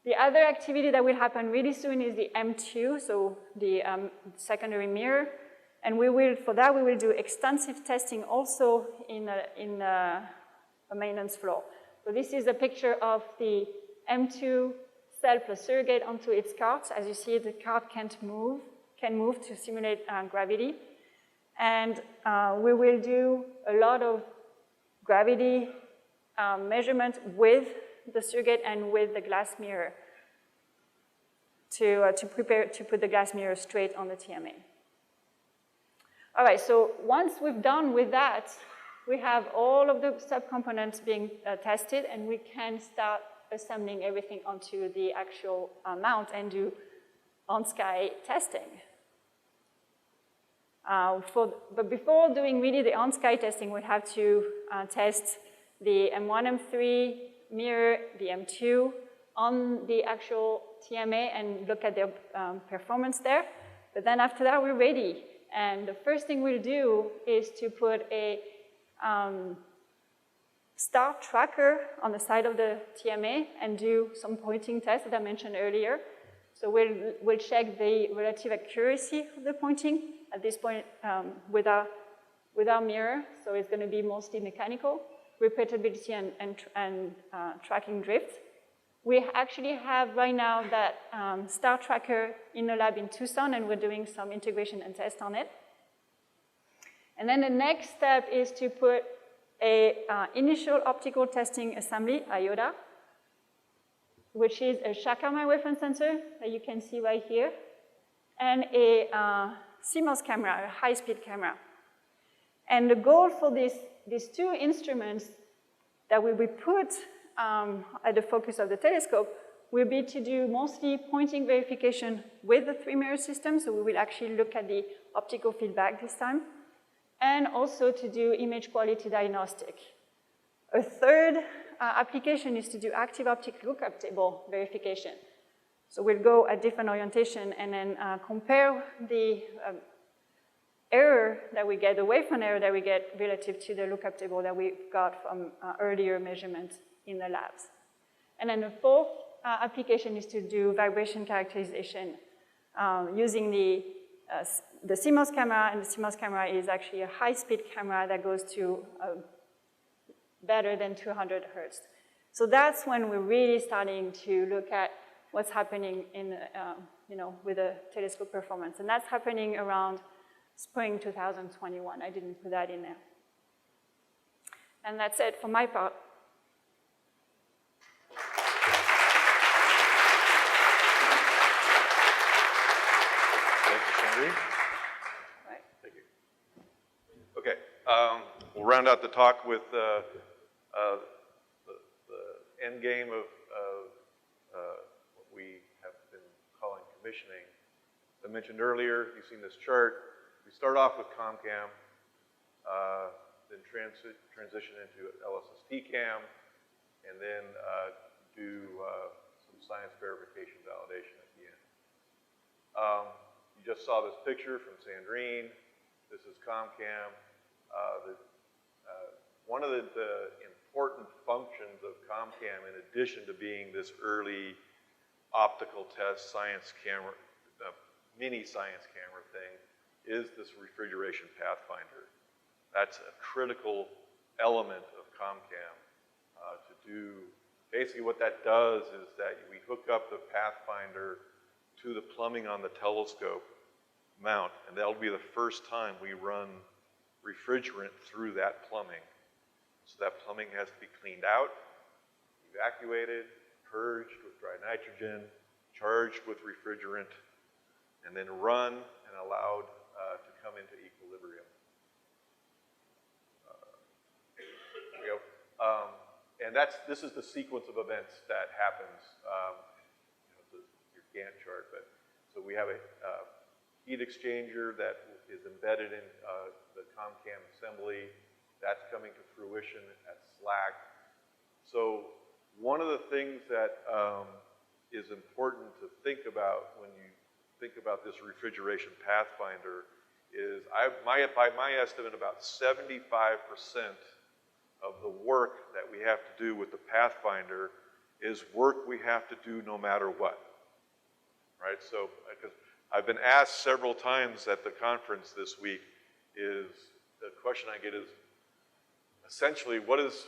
The other activity that will happen really soon is the M2, so the secondary mirror. And for that, we will do extensive testing also in a maintenance floor. So this is a picture of the M2 cell plus surrogate onto its cart. As you see, the cart can move to simulate gravity. And we will do a lot of gravity measurement with the surrogate and with the glass mirror to prepare to put the glass mirror straight on the TMA. All right, so once we've done with that, we have all of the subcomponents being tested, and we can start assembling everything onto the actual mount and do on-sky testing. But before doing really the on-sky testing, we have to test the M1, M3 mirror, the M2 on the actual TMA and look at their performance there. But then after that, we're ready. And the first thing we'll do is to put a star tracker on the side of the TMA and do some pointing tests that I mentioned earlier. So we'll check the relative accuracy of the pointing at this point with our mirror. So it's going to be mostly mechanical, repeatability and tracking drift. We actually have right now that star tracker in the lab in Tucson, and we're doing some integration and test on it. And then the next step is to put a initial optical testing assembly, IOTA, which is a Shakarma reference sensor that you can see right here, and a CMOS camera, a high-speed camera. And the goal for these two instruments that will be put at the focus of the telescope will be to do mostly pointing verification with the 3-mirror system, so we will actually look at the optical feedback this time, and also to do image quality diagnostic. A third application is to do active optic lookup table verification. So we'll go at different orientation and then compare the error that we get, the wavefront error that we get relative to the lookup table that we got from earlier measurements in the labs. And then the fourth application is to do vibration characterization using the CMOS camera, and the CMOS camera is actually a high-speed camera that goes to better than 200 hertz. So that's when we're really starting to look at what's happening in, with the telescope performance. And that's happening around spring 2021. I didn't put that in there. And that's it for my part. Thank you, Sandrine. Right. Thank you. Okay, we'll round out the talk with the end game of what we have been calling commissioning. As I mentioned earlier, you've seen this chart. We start off with ComCam, then transition into LSST cam, and then do some science verification validation at the end. You just saw this picture from Sandrine. This is ComCam. One of the important functions of ComCam, in addition to being this early optical test science camera, mini science camera thing, is this Refrigeration Pathfinder. That's a critical element of ComCam to do. Basically what that does is that we hook up the Pathfinder to the plumbing on the telescope mount, and that'll be the first time we run refrigerant through that plumbing. So that plumbing has to be cleaned out, evacuated, purged with dry nitrogen, charged with refrigerant, and then run and allowed to come into equilibrium. There we go. And this is the sequence of events that happens. Your Gantt chart, but so we have a heat exchanger that is embedded in the ComCam assembly. That's coming to fruition at SLAC. So one of the things that is important to think about when you think about this Refrigeration Pathfinder is, by my estimate, about 75% of the work that we have to do with the Pathfinder is work we have to do no matter what, right? So, because I've been asked several times at the conference this week, the question I get is, essentially, what is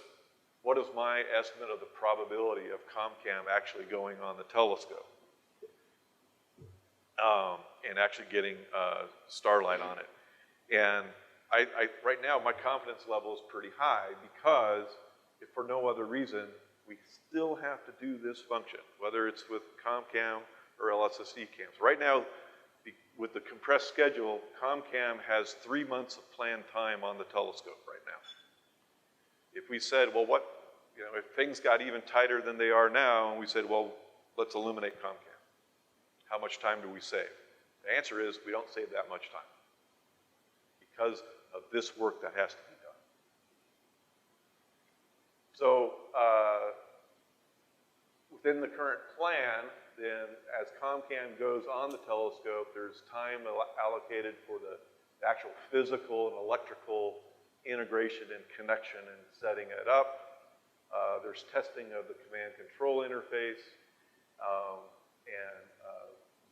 my estimate of the probability of ComCam actually going on the telescope and actually getting starlight on it? And right now, my confidence level is pretty high because, if for no other reason, we still have to do this function, whether it's with ComCam or LSST cams. Right now, with the compressed schedule, ComCam has 3 months of planned time on the telescope right now. If we said, well, if things got even tighter than they are now, and we said, well, let's eliminate ComCam, how much time do we save? The answer is, we don't save that much time because of this work that has to be done. So within the current plan, then as ComCam goes on the telescope, there's time allocated for the actual physical and electrical integration and connection and setting it up. There's testing of the command control interface and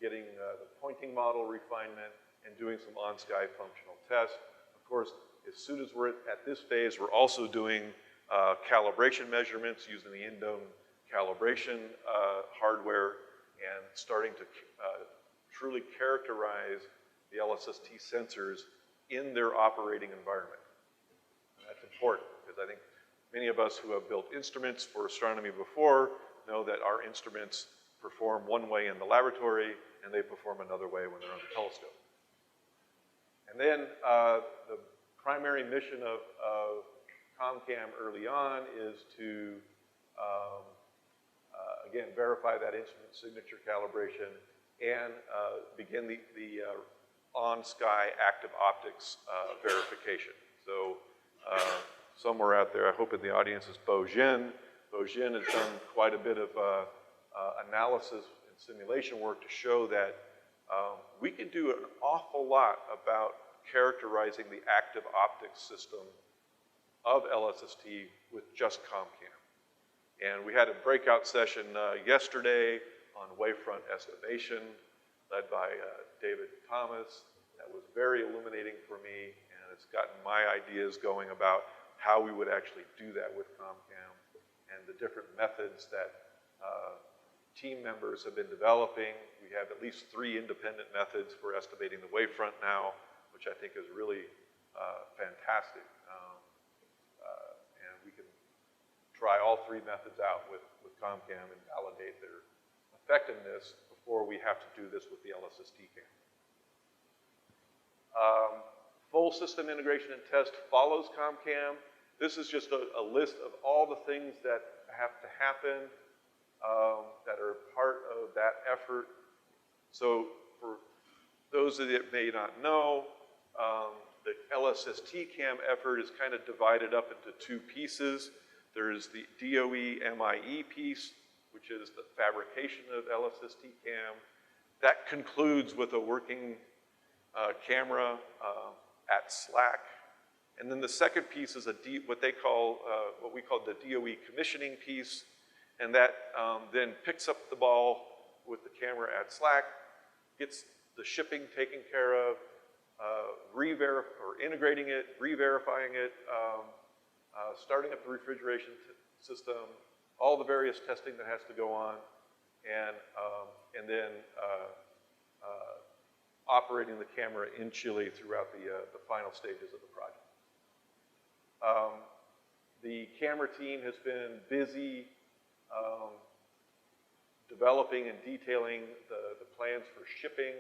getting the pointing model refinement and doing some on-sky functional tests. Of course, as soon as we're at this phase, we're also doing calibration measurements using the in-dome calibration hardware and starting to truly characterize the LSST sensors in their operating environment. And that's important because I think many of us who have built instruments for astronomy before know that our instruments perform one way in the laboratory and they perform another way when they're on the telescope. And then the primary mission of again, verify that instrument signature calibration, and begin the on-sky active optics verification. So somewhere out there, I hope in the audience is Bo Jin. Bo Jin has done quite a bit of analysis and simulation work to show that we can do an awful lot about characterizing the active optics system of LSST with just ComCam. And we had a breakout session yesterday on wavefront estimation led by David Thomas. That was very illuminating for me, and it's gotten my ideas going about how we would actually do that with ComCam and the different methods that team members have been developing. We have at least 3 independent methods for estimating the wavefront now, which I think is really fantastic. And we can try all 3 methods out with ComCam and validate their effectiveness before we have to do this with the LSST cam. Full system integration and test follows ComCam. This is just a list of all the things that have to happen that are part of that effort. So for those of you that may not know, the LSST cam effort is kind of divided up into 2 pieces. There's the DOE MIE piece, which is the fabrication of LSST cam. That concludes with a working camera at SLAC. And then the second piece is what we call the DOE commissioning piece, and that then picks up the ball with the camera at SLAC, gets the shipping taken care of, integrating it, re-verifying it, starting up the refrigeration system, all the various testing that has to go on, and then operating the camera in Chile throughout the final stages of the project. The camera team has been busy developing and detailing the plans for shipping.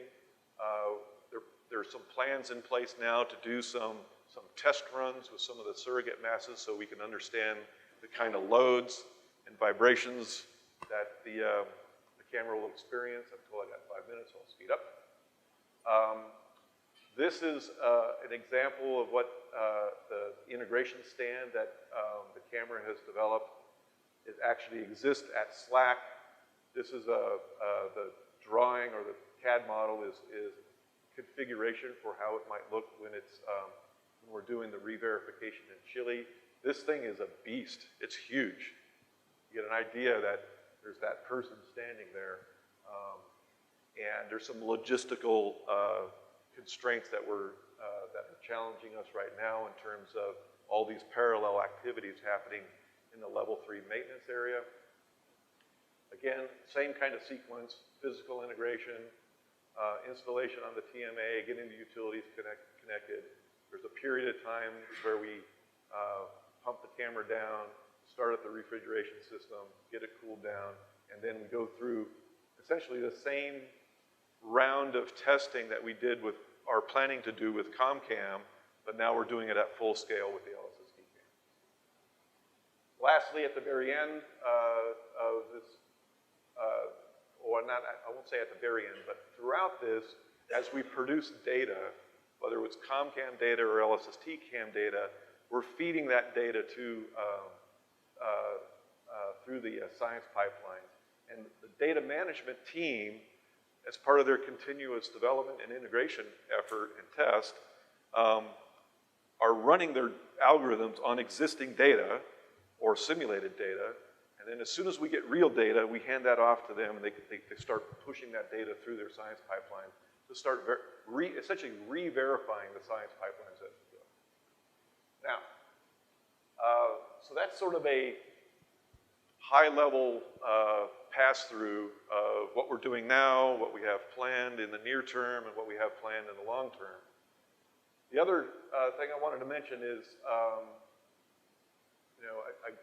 There's some plans in place now to do some test runs with some of the surrogate masses so we can understand the kind of loads and vibrations that the camera will experience. I'm told I got 5 minutes, so I'll speed up. This is an example of what the integration stand that the camera has developed. It actually exists at SLAC. This is the drawing, or the CAD model is configuration for how it might look when we're doing the re-verification in Chile. This thing is a beast. It's huge. You get an idea that there's that person standing there, and there's some logistical constraints that are challenging us right now in terms of all these parallel activities happening in the level 3 maintenance area. Again, same kind of sequence: physical integration, installation on the TMA, getting the utilities connected. There's a period of time where we pump the camera down, start up the refrigeration system, get it cooled down, and then we go through essentially the same round of testing that we did with our planning to do with ComCam, but now we're doing it at full scale with the LSST cam. Lastly, at the very end of this, I won't say at the very end, but throughout this, as we produce data, whether it's ComCam data or LSST cam data, we're feeding that data to through the science pipelines. And the data management team, as part of their continuous development and integration effort and test, are running their algorithms on existing data or simulated data. And then as soon as we get real data, we hand that off to them, and they start pushing that data through their science pipeline to start essentially re-verifying the science pipelines as we go. Now, so that's sort of a high-level pass-through of what we're doing now, what we have planned in the near term, and what we have planned in the long term. The other thing I wanted to mention is,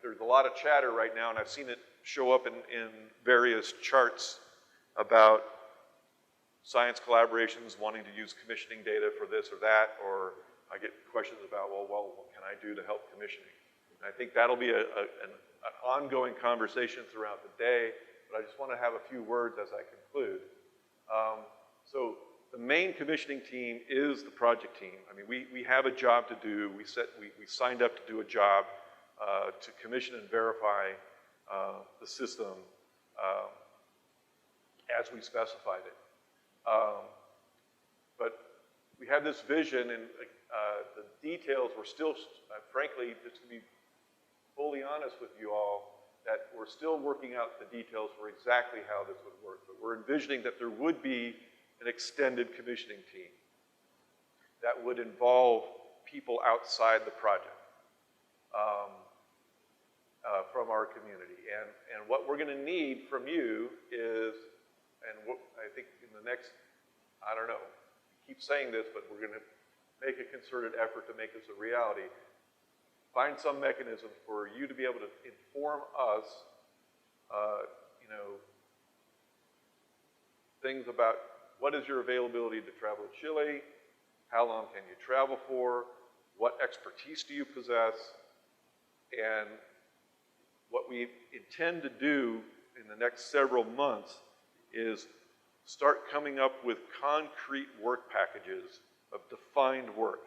there's a lot of chatter right now, and I've seen it show up in various charts about science collaborations wanting to use commissioning data for this or that, or I get questions about, well, what can I do to help commissioning? And I think that'll be an ongoing conversation throughout the day, but I just want to have a few words as I conclude. So the main commissioning team is the project team. I mean, we have a job to do. We signed up to do a job to commission and verify the system as we specified it. But we have this vision, and the details were still, frankly, just to be fully honest with you all, that we're still working out the details for exactly how this would work. But we're envisioning that there would be an extended commissioning team that would involve people outside the project from our community. And what we're going to need from you is, and what I think in the next, I don't know, I keep saying this, but we're going to make a concerted effort to make this a reality. Find some mechanism for you to be able to inform us, you know, things about what is your availability to travel to Chile, how long can you travel for, what expertise do you possess, and what we intend to do in the next several months is start coming up with concrete work packages of defined work.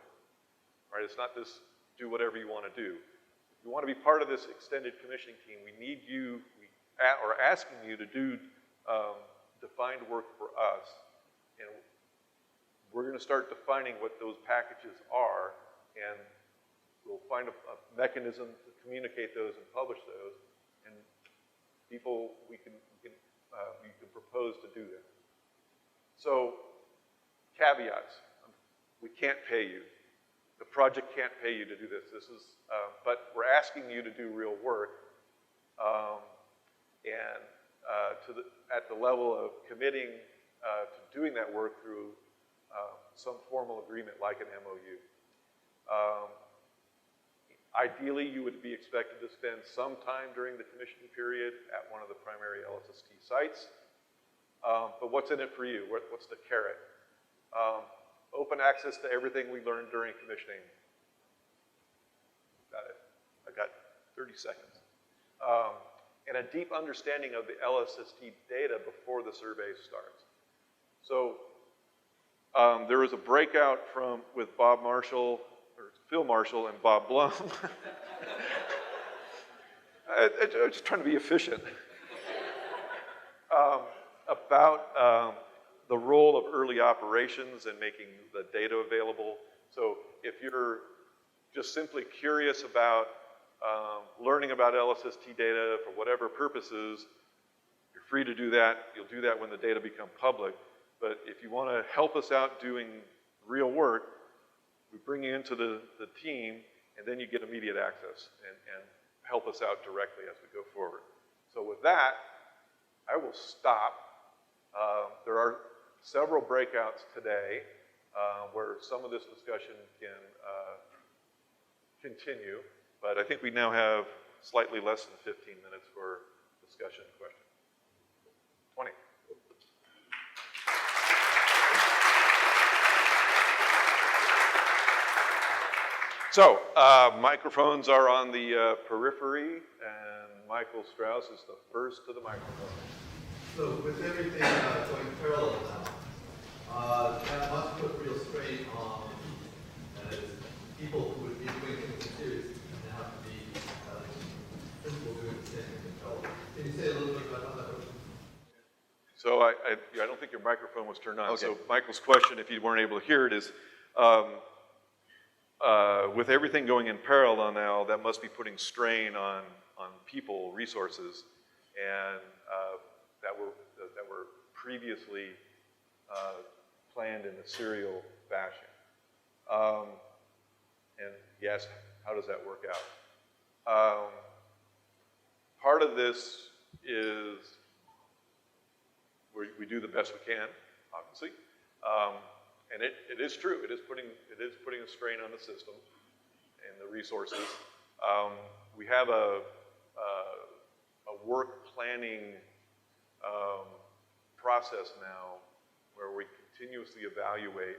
Right? It's not this do whatever you want to do. If you want to be part of this extended commissioning team, we need you, we are asking you to do defined work for us. And we're going to start defining what those packages are, and we'll find a mechanism to communicate those and publish those, and people, you can propose to do that. So, caveats. We can't pay you. The project can't pay you to do this. But we're asking you to do real work, and at the level of committing to doing that work through some formal agreement like an MOU. Ideally, you would be expected to spend some time during the commissioning period at one of the primary LSST sites. But what's in it for you? What's the carrot? Open access to everything we learned during commissioning. Got it. I got 30 seconds. And a deep understanding of the LSST data before the survey starts. So there was a breakout with Bob Marshall, or Phil Marshall and Bob Blum. I'm just trying to be efficient. About the role of early operations and making the data available. So if you're just simply curious about learning about LSST data for whatever purposes, you're free to do that. You'll do that when the data become public. But if you want to help us out doing real work, we bring you into the team, and then you get immediate access and help us out directly as we go forward. So with that, I will stop. There are several breakouts today where some of this discussion can continue, but I think we now have slightly less than 15 minutes for discussion and questions. 20. So, microphones are on the periphery, and Michael Strauss is the first to the microphone. So, with everything going parallel now, that must put real strain on people who would be doing things seriously and have to be principal doing the same thing in parallel. Can you say a little bit about how that works? So, I don't think your microphone was turned on. Okay. So, Michael's question, if you weren't able to hear it, is with everything going in parallel now, that must be putting strain on people, resources, and that were previously planned in a serial fashion. And yes, how does that work out? Part of this is we do the best we can, obviously. And it is true. It is putting a strain on the system and the resources. We have a work planning process now where we continuously evaluate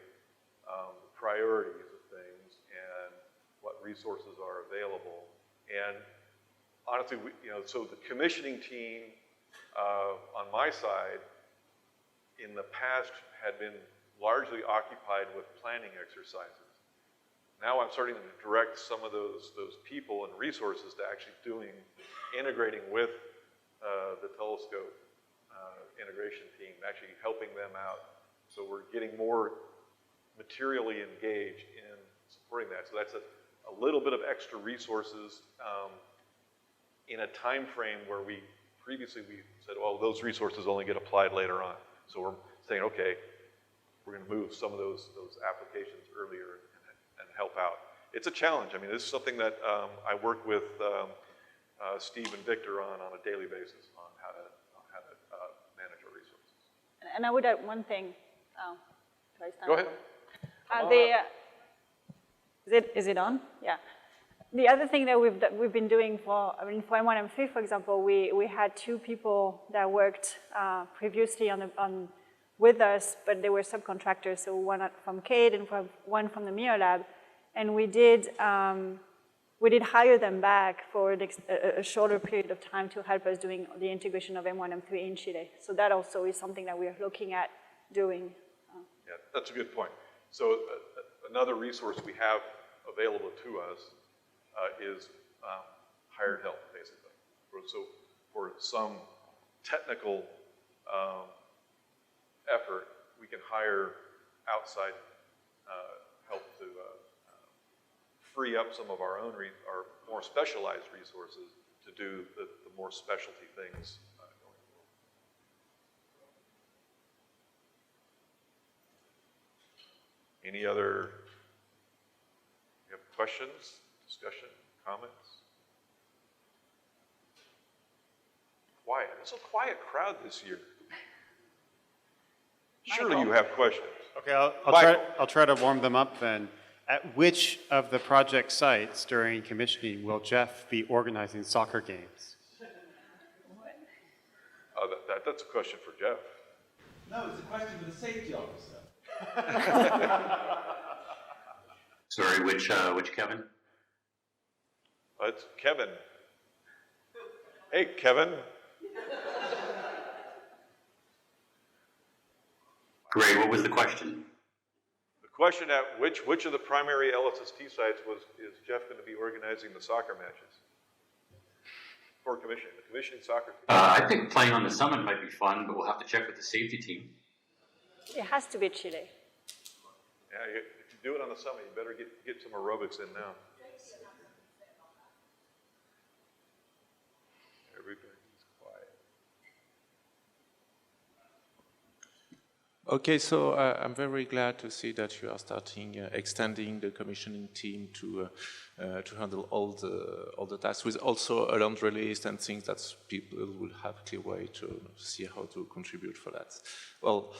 the priorities of things and what resources are available. And honestly, so the commissioning team on my side, in the past had been largely occupied with planning exercises. Now I'm starting to direct some of those people and resources to actually integrating with the telescope integration team, actually helping them out. So we're getting more materially engaged in supporting that. So that's a little bit of extra resources in a time frame where previously we said, well, those resources only get applied later on. So we're saying, okay, we're going to move some of those applications earlier and help out. It's a challenge. I mean, this is something that I work with Steve and Victor on a daily basis on how to manage our resources. And I would add one thing. Oh, do I stand Go up? ahead. Is it on? Yeah. The other thing that we've been doing for M1M3, for example, we had 2 people that worked previously with us, but they were subcontractors. So one from CADE and one from the Mirror Lab, and we did hire them back for a shorter period of time to help us doing the integration of M1M3 in Chile. So that also is something that we are looking at doing. Yeah, that's a good point. So another resource we have available to us is hired help, basically. So for some technical effort, we can hire outside help to free up some of our own our more specialized resources to do the more specialty things going forward. Any other questions, discussion, comments? Quiet. It's a quiet crowd this year. Surely you have questions. Okay, I'll try to warm them up then. At which of the project sites during commissioning will Jeff be organizing soccer games? That's a question for Jeff. No, it's a question for the safety officer. Sorry, which Kevin? It's Kevin. Hey, Kevin. Great, what was the question? The question at which of the primary LSST sites is Jeff going to be organizing the soccer matches? For commissioning, the commissioning soccer team. I think playing on the summit might be fun, but we'll have to check with the safety team. It has to be Chile. Yeah, if you do it on the summit, you better get some aerobics in now. Everybody's quiet. Okay, so I'm very glad to see that you are extending the commissioning team to handle all the tasks, with also a laundry list and things that people will have a clear way to see how to contribute for that. Well,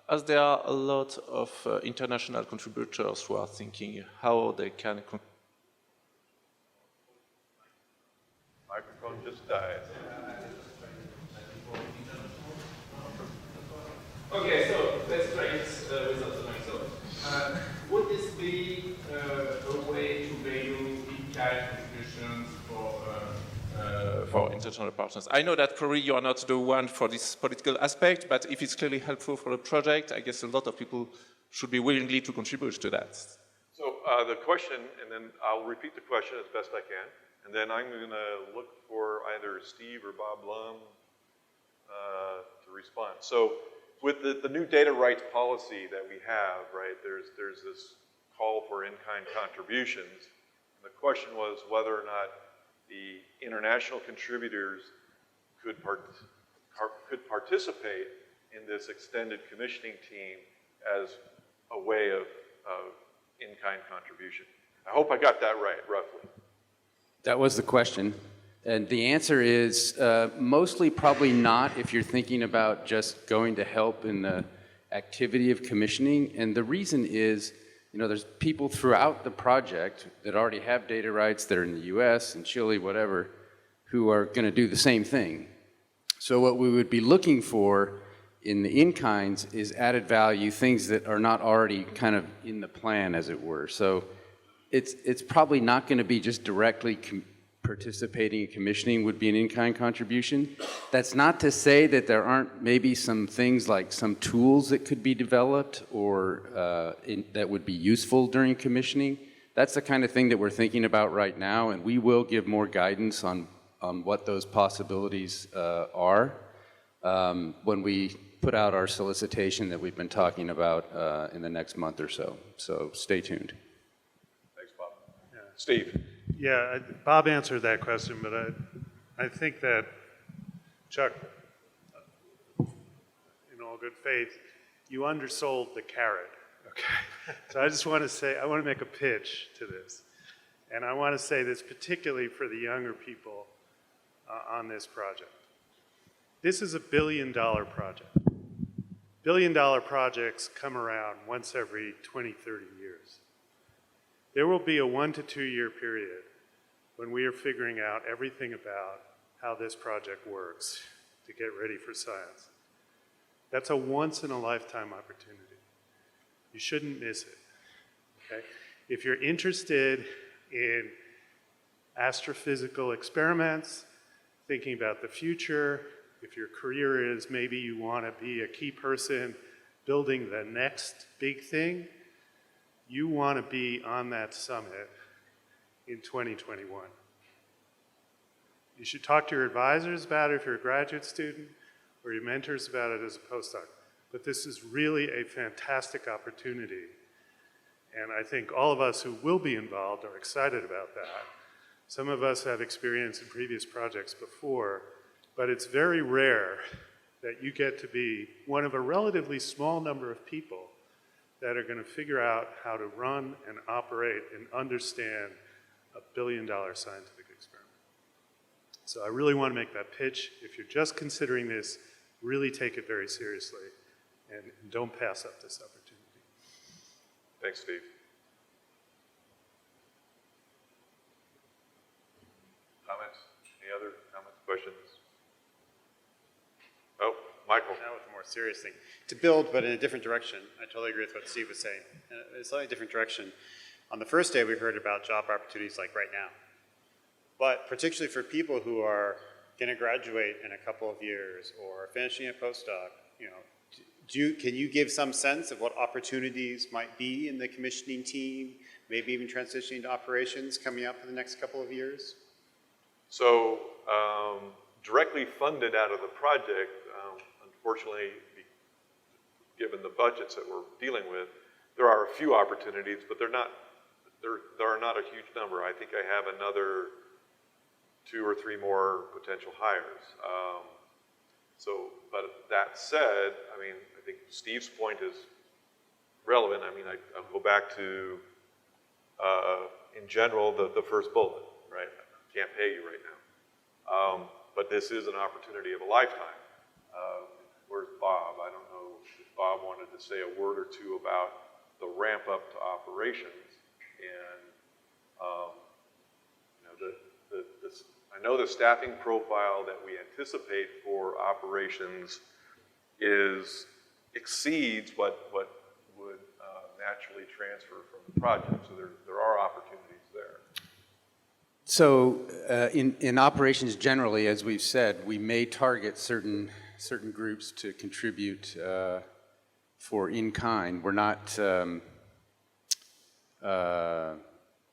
as there are a lot of international contributors who are thinking how they can Microphone just died. Okay, so let's try it without the mic. So, would this be a way to value in-kind contributions for international partners? I know that probably you are not the one for this political aspect, but if it's clearly helpful for the project, I guess a lot of people should be willingly to contribute to that. So the question, and then I'll repeat the question as best I can, and then I'm going to look for either Steve or Bob Blum to respond. So with the new data rights policy that we have, right, there's this call for in-kind contributions. And the question was whether or not the international contributors could participate in this extended commissioning team as a way of in-kind contribution. I hope I got that right, roughly. That was the question. And the answer is mostly probably not if you're thinking about just going to help in the activity of commissioning. And the reason is, you know, there's people throughout the project that already have data rights that are in the US and Chile, whatever, who are going to do the same thing. So what we would be looking for in the in-kinds is added value, things that are not already kind of in the plan, as it were. So it's probably not going to be just directly participating in commissioning would be an in-kind contribution. That's not to say that there aren't maybe some things like some tools that could be developed or that would be useful during commissioning. That's the kind of thing that we're thinking about right now, and we will give more guidance on what those possibilities are when we put out our solicitation that we've been talking about in the next month or so. So stay tuned. Thanks, Bob. Yeah. Steve. Yeah, Bob answered that question, but I think that, Chuck, in all good faith, you undersold the carrot, okay? So I just want to say, I want to make a pitch to this. And I want to say this particularly for the younger people on this project. This is $1 billion project. $1 billion projects come around once every 20, 30 years. There will be a 1 to 2 year period when we are figuring out everything about how this project works to get ready for science. That's a once-in-a-lifetime opportunity. You shouldn't miss it, okay? If you're interested in astrophysical experiments, thinking about the future, if your career is maybe you want to be a key person building the next big thing, you want to be on that summit in 2021. You should talk to your advisors about it if you're a graduate student, or your mentors about it as a postdoc. But this is really a fantastic opportunity. And I think all of us who will be involved are excited about that. Some of us have experience in previous projects before, but it's very rare that you get to be one of a relatively small number of people that are going to figure out how to run and operate and understand $1 billion scientific experiment. So I really want to make that pitch. If you're just considering this, really take it very seriously and don't pass up this opportunity. Thanks, Steve. Comments? Any other comments, questions? Oh, Michael. That was a more serious thing. To build, but in a different direction. I totally agree with what Steve was saying. In a slightly different direction. On the first day, we heard about job opportunities like right now. But particularly for people who are going to graduate in a couple of years or finishing a postdoc, you know, can you give some sense of what opportunities might be in the commissioning team, maybe even transitioning to operations coming up in the next couple of years? So directly funded out of the project, unfortunately, given the budgets that we're dealing with, there are a few opportunities, but there are not a huge number. I think I have another 2 or 3 more potential hires. But that said, I mean, I think Steve's point is relevant. I mean, I'll go back to, in general, the first bullet, right? I can't pay you right now. But this is an opportunity of a lifetime. Where's Bob? I don't know if Bob wanted to say a word or two about the ramp up to operations. And you know, I know the staffing profile that we anticipate for operations exceeds what would naturally transfer from the project. So there are opportunities there. So in operations generally, as we've said, we may target certain groups to contribute for in-kind. We're not,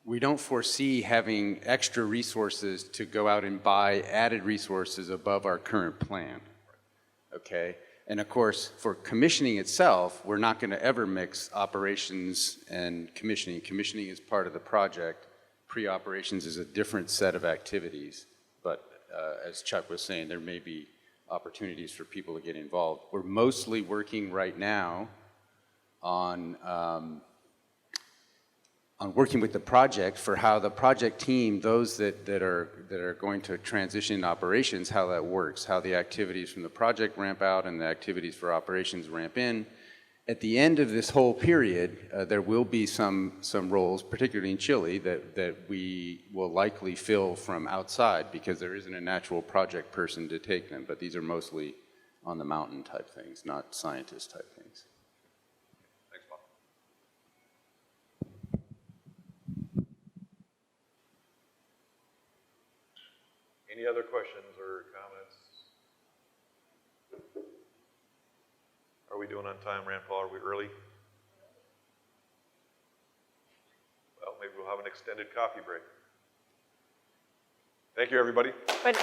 we don't foresee having extra resources to go out and buy added resources above our current plan, okay? And of course, for commissioning itself, we're not going to ever mix operations and commissioning. Commissioning is part of the project. Pre-operations is a different set of activities. But as Chuck was saying, there may be opportunities for people to get involved. We're mostly working right now on working with the project for how the project team, those that are going to transition in operations, how that works, how the activities from the project ramp out and the activities for operations ramp in. At the end of this whole period, there will be some roles, particularly in Chile, that we will likely fill from outside because there isn't a natural project person to take them, but these are mostly on the mountain type things, not scientist type things. Thanks, Bob. Any other questions or comments? Are we doing on time, Rand Paul? Are we early? Well, maybe we'll have an extended coffee break. Thank you, everybody. But